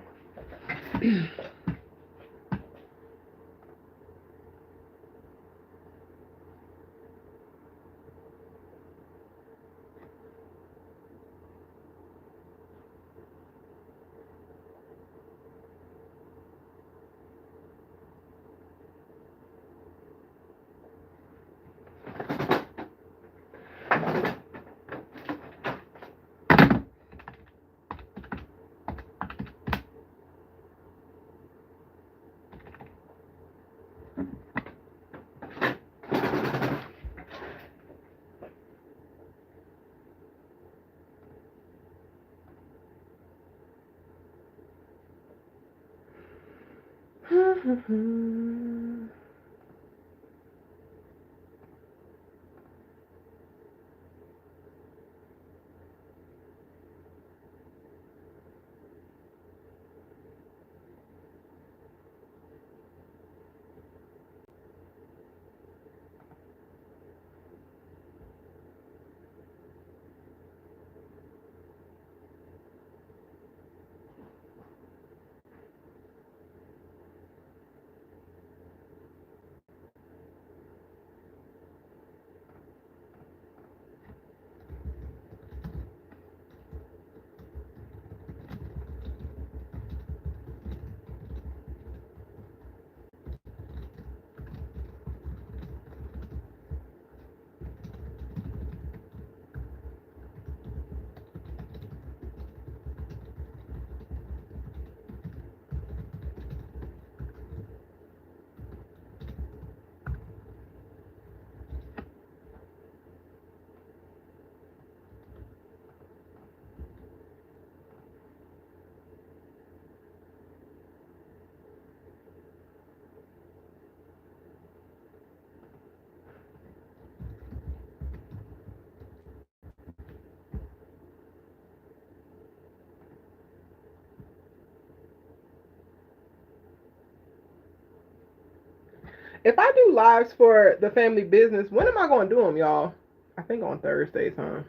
If I do lives for the family business, when am I going to do them, y'all? I think on Thursdays, huh?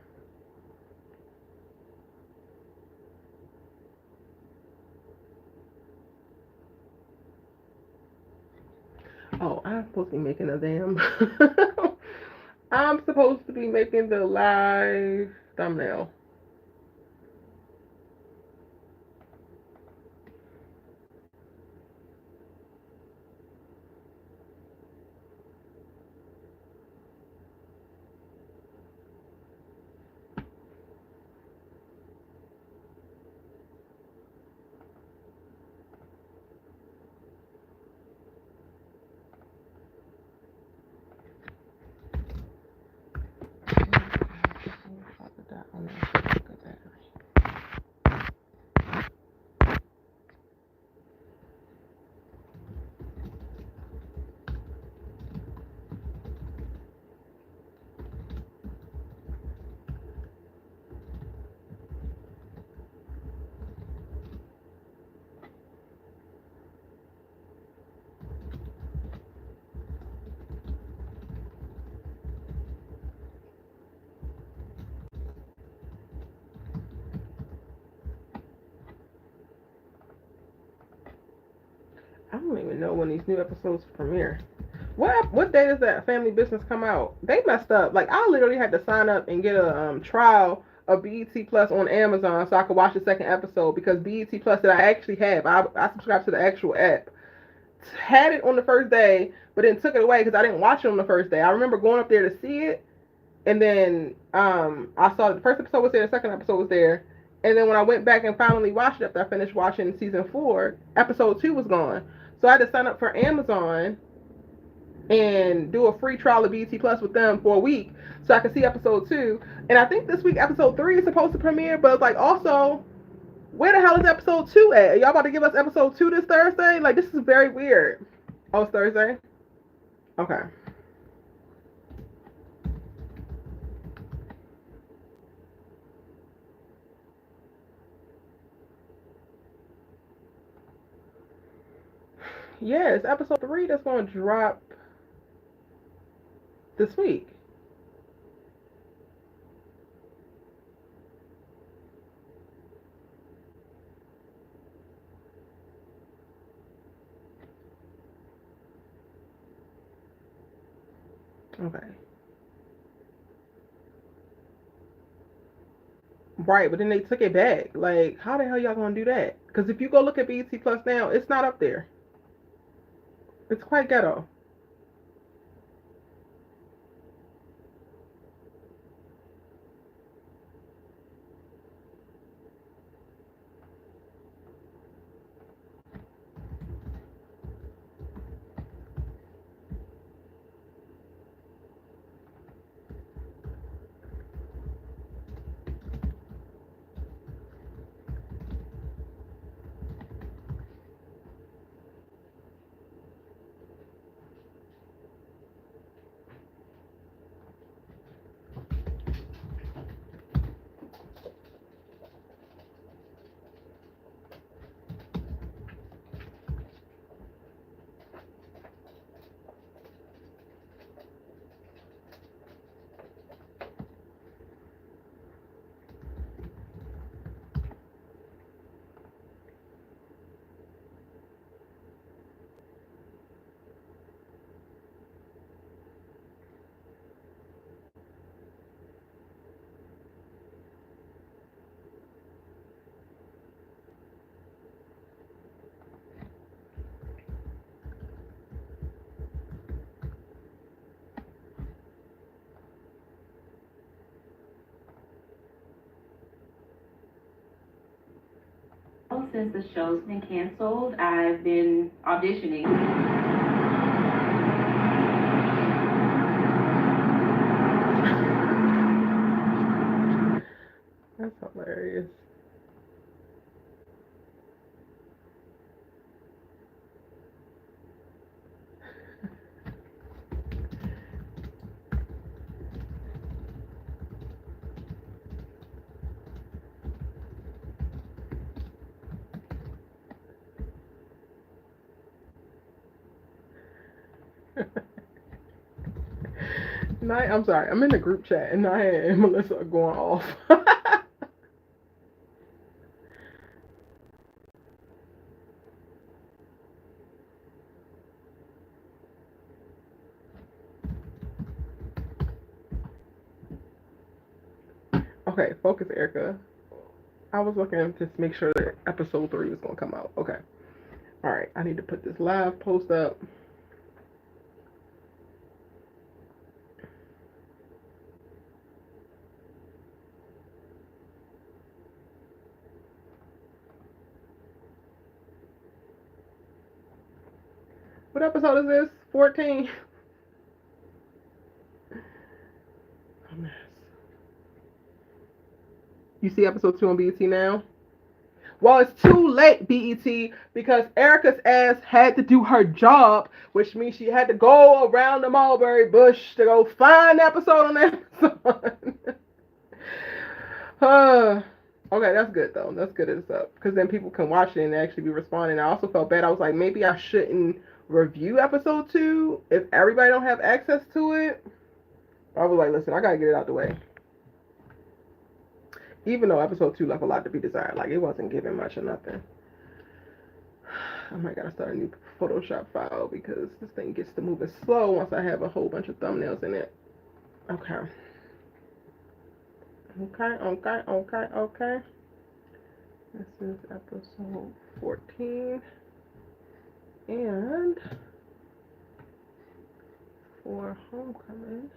Oh, I'm supposed to be making a damn. I'm supposed to be making the live thumbnail. I don't even know when these new episodes premiere. What day does that Family Business come out? They messed up. Like I literally had to sign up and get a trial of BET Plus on Amazon so I could watch the second episode because BET Plus that I actually have, I subscribed to the actual app, had it on the first day, but then took it away because I didn't watch it on the first day. I remember going up there to see it, and then I saw the first episode was there, the second episode was there, and then when I went back and finally watched it after I finished watching season 4, episode 2 was gone. So I had to sign up for Amazon and do a free trial of BT Plus with them for a week so I could see episode 2. And I think this week episode 3 is supposed to premiere, but it's like also, where the hell is episode 2 at? Are y'all about to give us episode 2 this Thursday? Like this is very weird. Oh, it's Thursday? Okay. Yeah, it's episode 3 that's going to drop this week. Okay. Right, but then they took it back. Like, how the hell y'all gonna do that? Because if you go look at BET Plus now, it's not up there. It's quite ghetto. Since the show's been canceled, I've been auditioning. That's hilarious. I'm sorry. I'm in the group chat, and Naya and Melissa are going off. Okay, focus, Erica. I was looking to make sure that episode 3 was gonna come out. Okay. All right. I need to put this live post up. What episode is this? 14. A mess. You see episode 2 on BET now? Well, it's too late, BET, because Erica's ass had to do her job, which means she had to go around the mulberry bush to go find the episode on Amazon. Okay, that's good though. That's good it's up, because then people can watch it and actually be responding. I also felt bad. I was like, maybe I shouldn't review episode 2 if everybody don't have access to it. I was like, listen, I gotta get it out the way. Even though episode 2 left a lot to be desired, like it wasn't giving much or nothing. I might gotta start a new Photoshop file because this thing gets to moving slow once I have a whole bunch of thumbnails in it. Okay. Okay. This is episode 14. And for homecoming.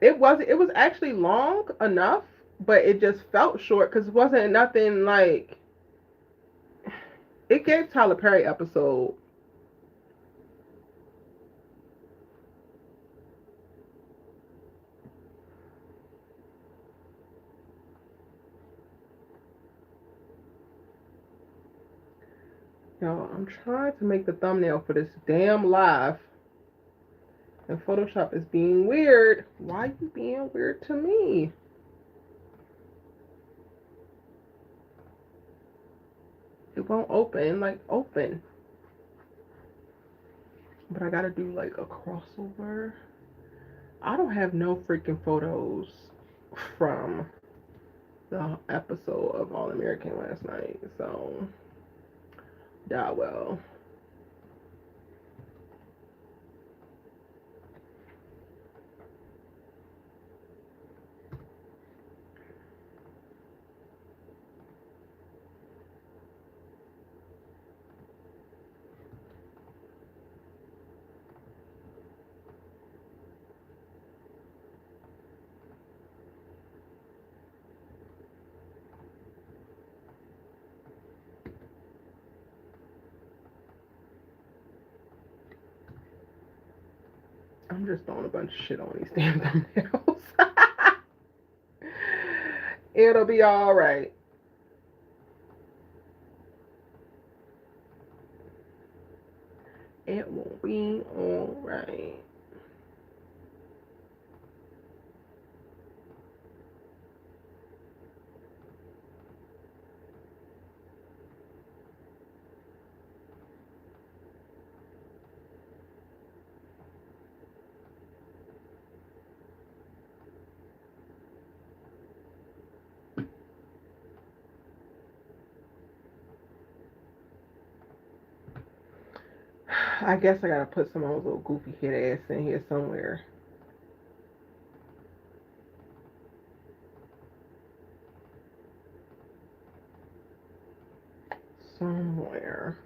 It was actually long enough, but it just felt short because it wasn't nothing like, it gave Tyler Perry episode. Yo, I'm trying to make the thumbnail for this damn live. And Photoshop is being weird. Why are you being weird to me? It won't open, like open. But I gotta do like a crossover. I don't have no freaking photos from the episode of All American last night. So, yeah, well. I'm just throwing a bunch of shit on these damn thumbnails. It'll be alright. It will be alright. I guess I gotta put some of those little goofy head ass in here somewhere. Somewhere.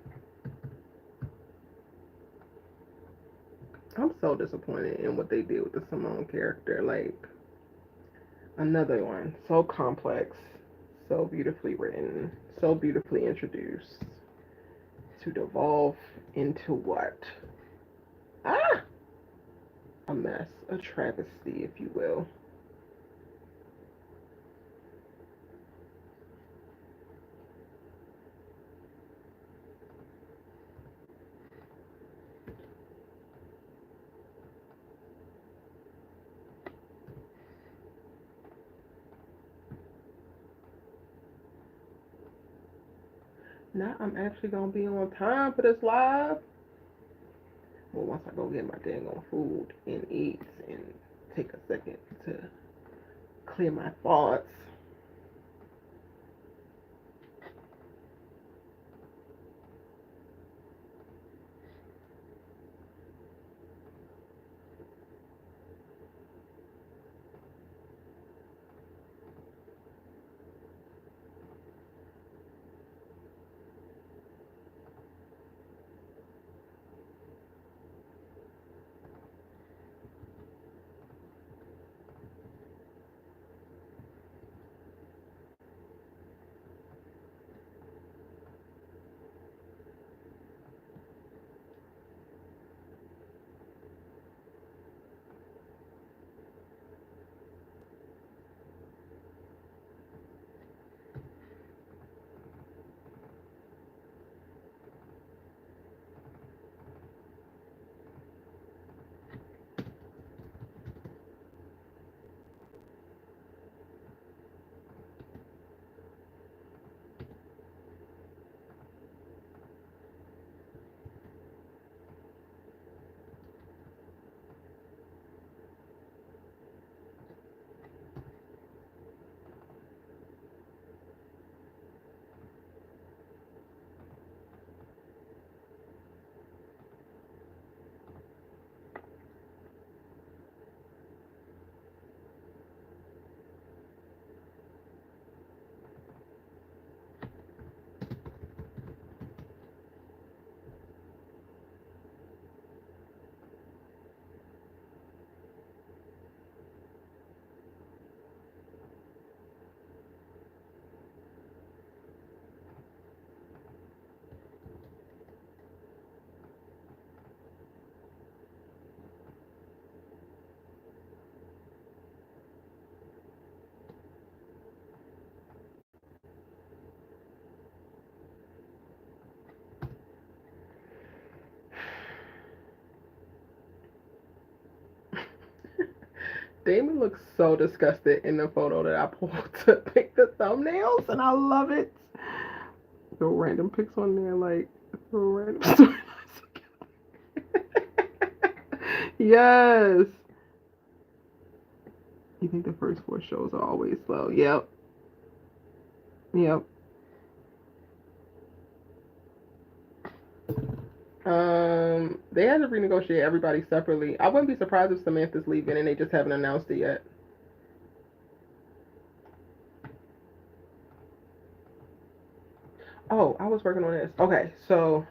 I'm so disappointed in what they did with the Simone character. Like, another one. So complex. So beautifully written. So beautifully introduced. To devolve into what? Ah! A mess. A travesty, if you will. Now I'm actually gonna be on time for this live. Well, once I go get my dang on food and eat and take a second to clear my thoughts. Damon looks so disgusted in the photo that I pulled to pick the thumbnails, and I love it. Throw random pics on there, like throw random storylines. Yes. You think the first 4 shows are always slow? Yep. Yep. They had to renegotiate everybody separately. I wouldn't be surprised if Samantha's leaving and they just haven't announced it yet. Oh, I was working on this. Okay, so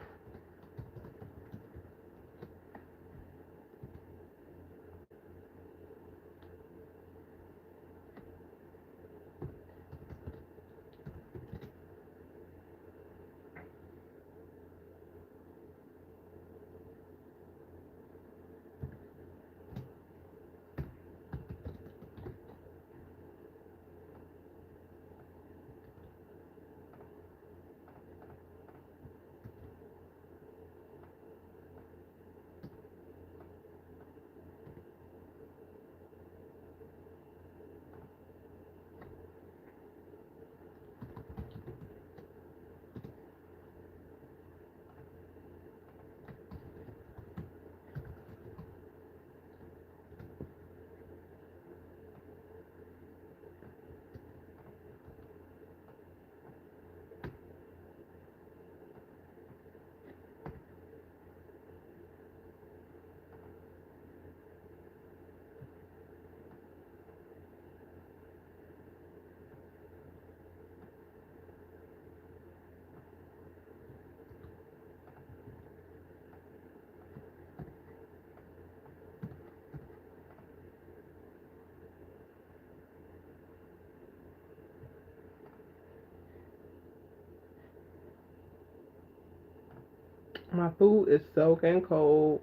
my food is soaking cold.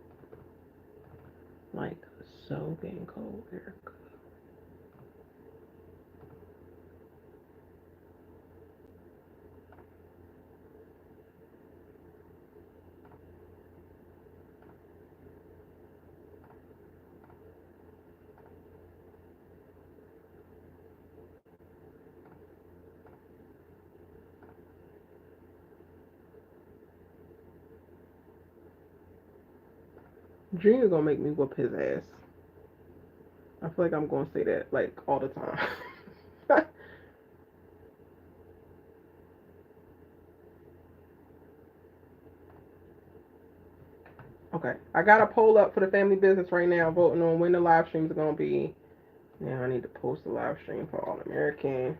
Like, soaking cold, Erica. Junior gonna make me whoop his ass. I feel like I'm gonna say that like all the time. Okay, I got a poll up for the family business right now, voting on when the live streams are gonna be. Now I need to post the live stream for All American.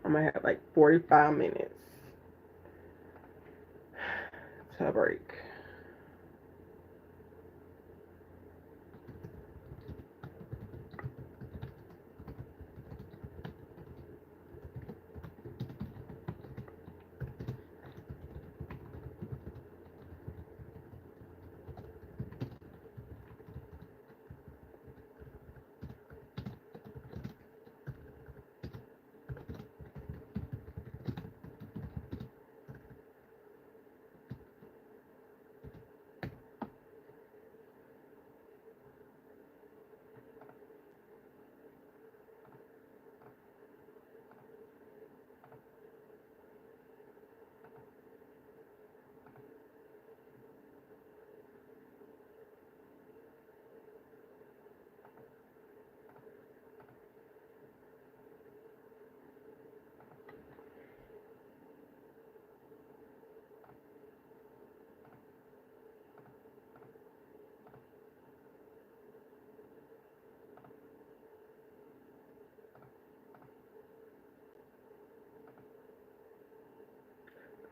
I'm gonna have like 45 minutes to break.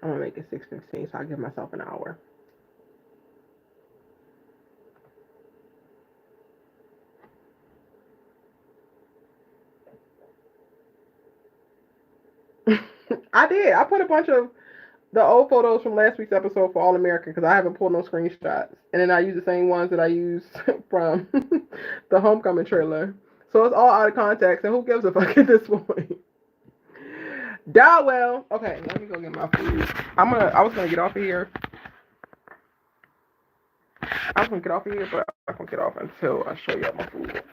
I'm gonna make it 6:15, so I give myself an hour. I did. I put a bunch of the old photos from last week's episode for All American because I haven't pulled no screenshots, and then I use the same ones that I used from the Homecoming trailer. So it's all out of context, and who gives a fuck at this point? Well. Okay, let me go get my food. I was gonna get off of here. I was gonna get off of here, but I can't get off until I show you my food.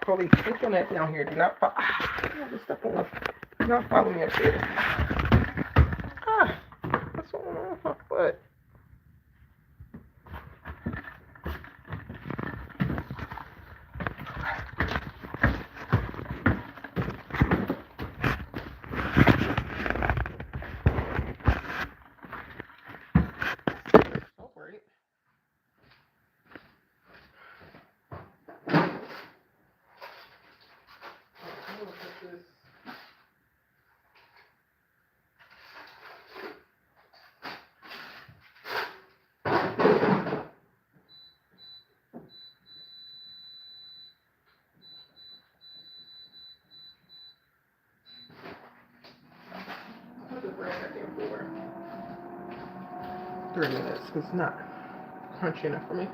Chloe, take your neck down here. Do not follow. Do not follow me upstairs. What's going on with my foot? Oh, great. Look at this. Put the bread back in for 3 minutes. It's not crunchy enough for me.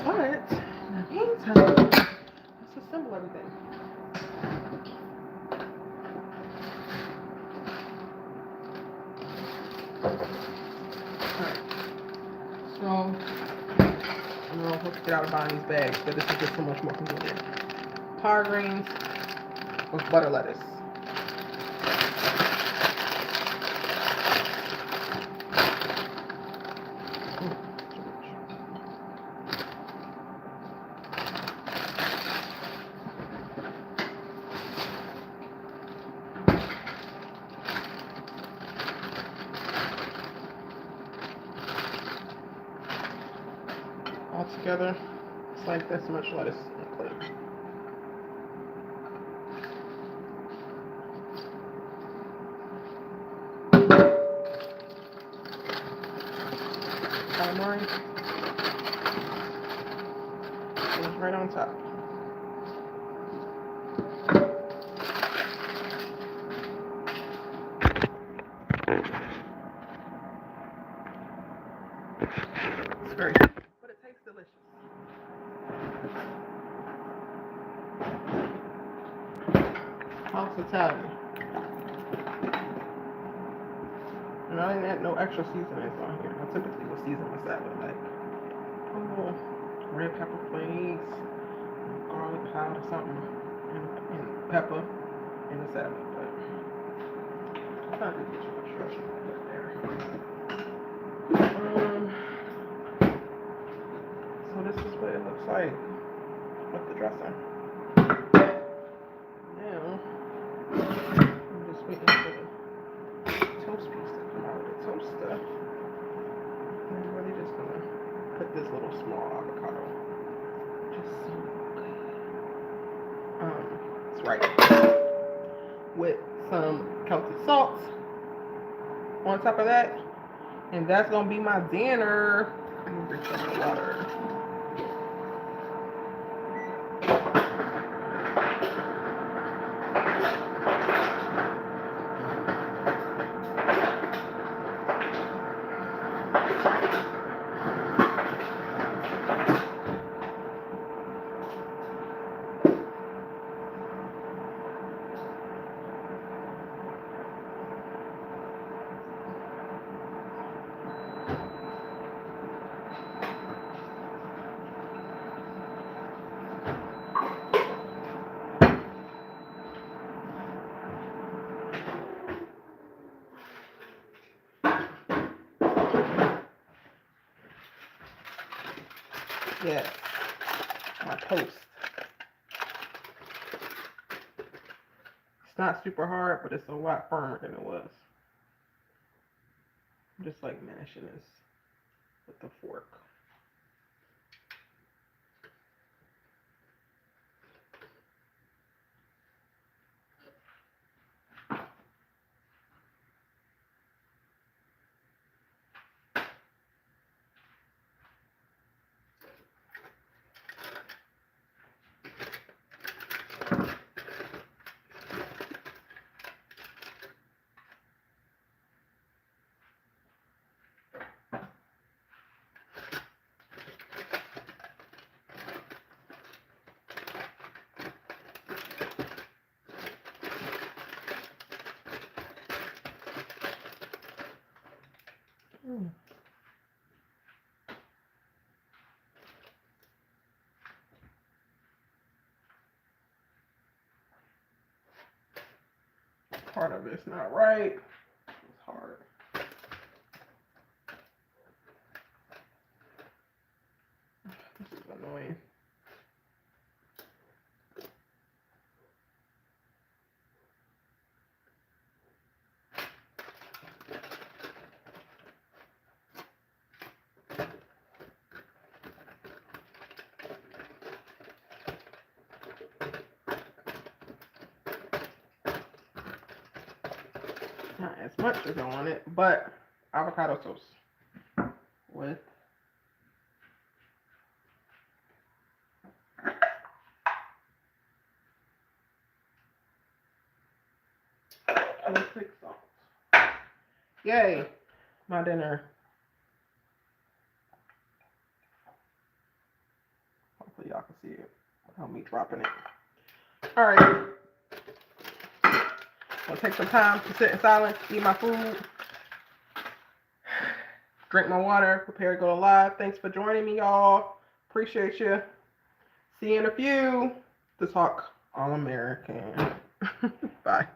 But in the meantime, let's assemble everything. Alright. So I'm gonna have to get out of buying these bags, but this is just so much more convenient. Power greens with butter lettuce. All together, it's like this much lettuce on a plate. Calamari goes right on top. It's very simple, but it tastes delicious. Hospitality. And I didn't add no extra seasonings on here. I typically will season my salad like red pepper flakes, garlic powder, something, and pepper in the salad. But I thought it'd get too much rush there. So this is what it looks like with the dressing. Now I'm just waiting for the toast piece to come out of the toaster. And I'm really just gonna put this little small avocado. Just so good. It's right. With some Celtic salt on top of that. And that's gonna be my dinner. I'm gonna drink some water. Yes, my toast. It's not super hard, but it's a lot firmer than it was. I'm just like mashing this with the fork. part of it's not right. It's hard. This is annoying. Not as much as I want it, but avocado toast with thick salt. Yay, my dinner. Hopefully y'all can see it without me dropping it. All right. I'll take some time to sit in silence, eat my food, drink my water, prepare to go live. Thanks for joining me, y'all. Appreciate you. See you in a few to talk all American. Bye.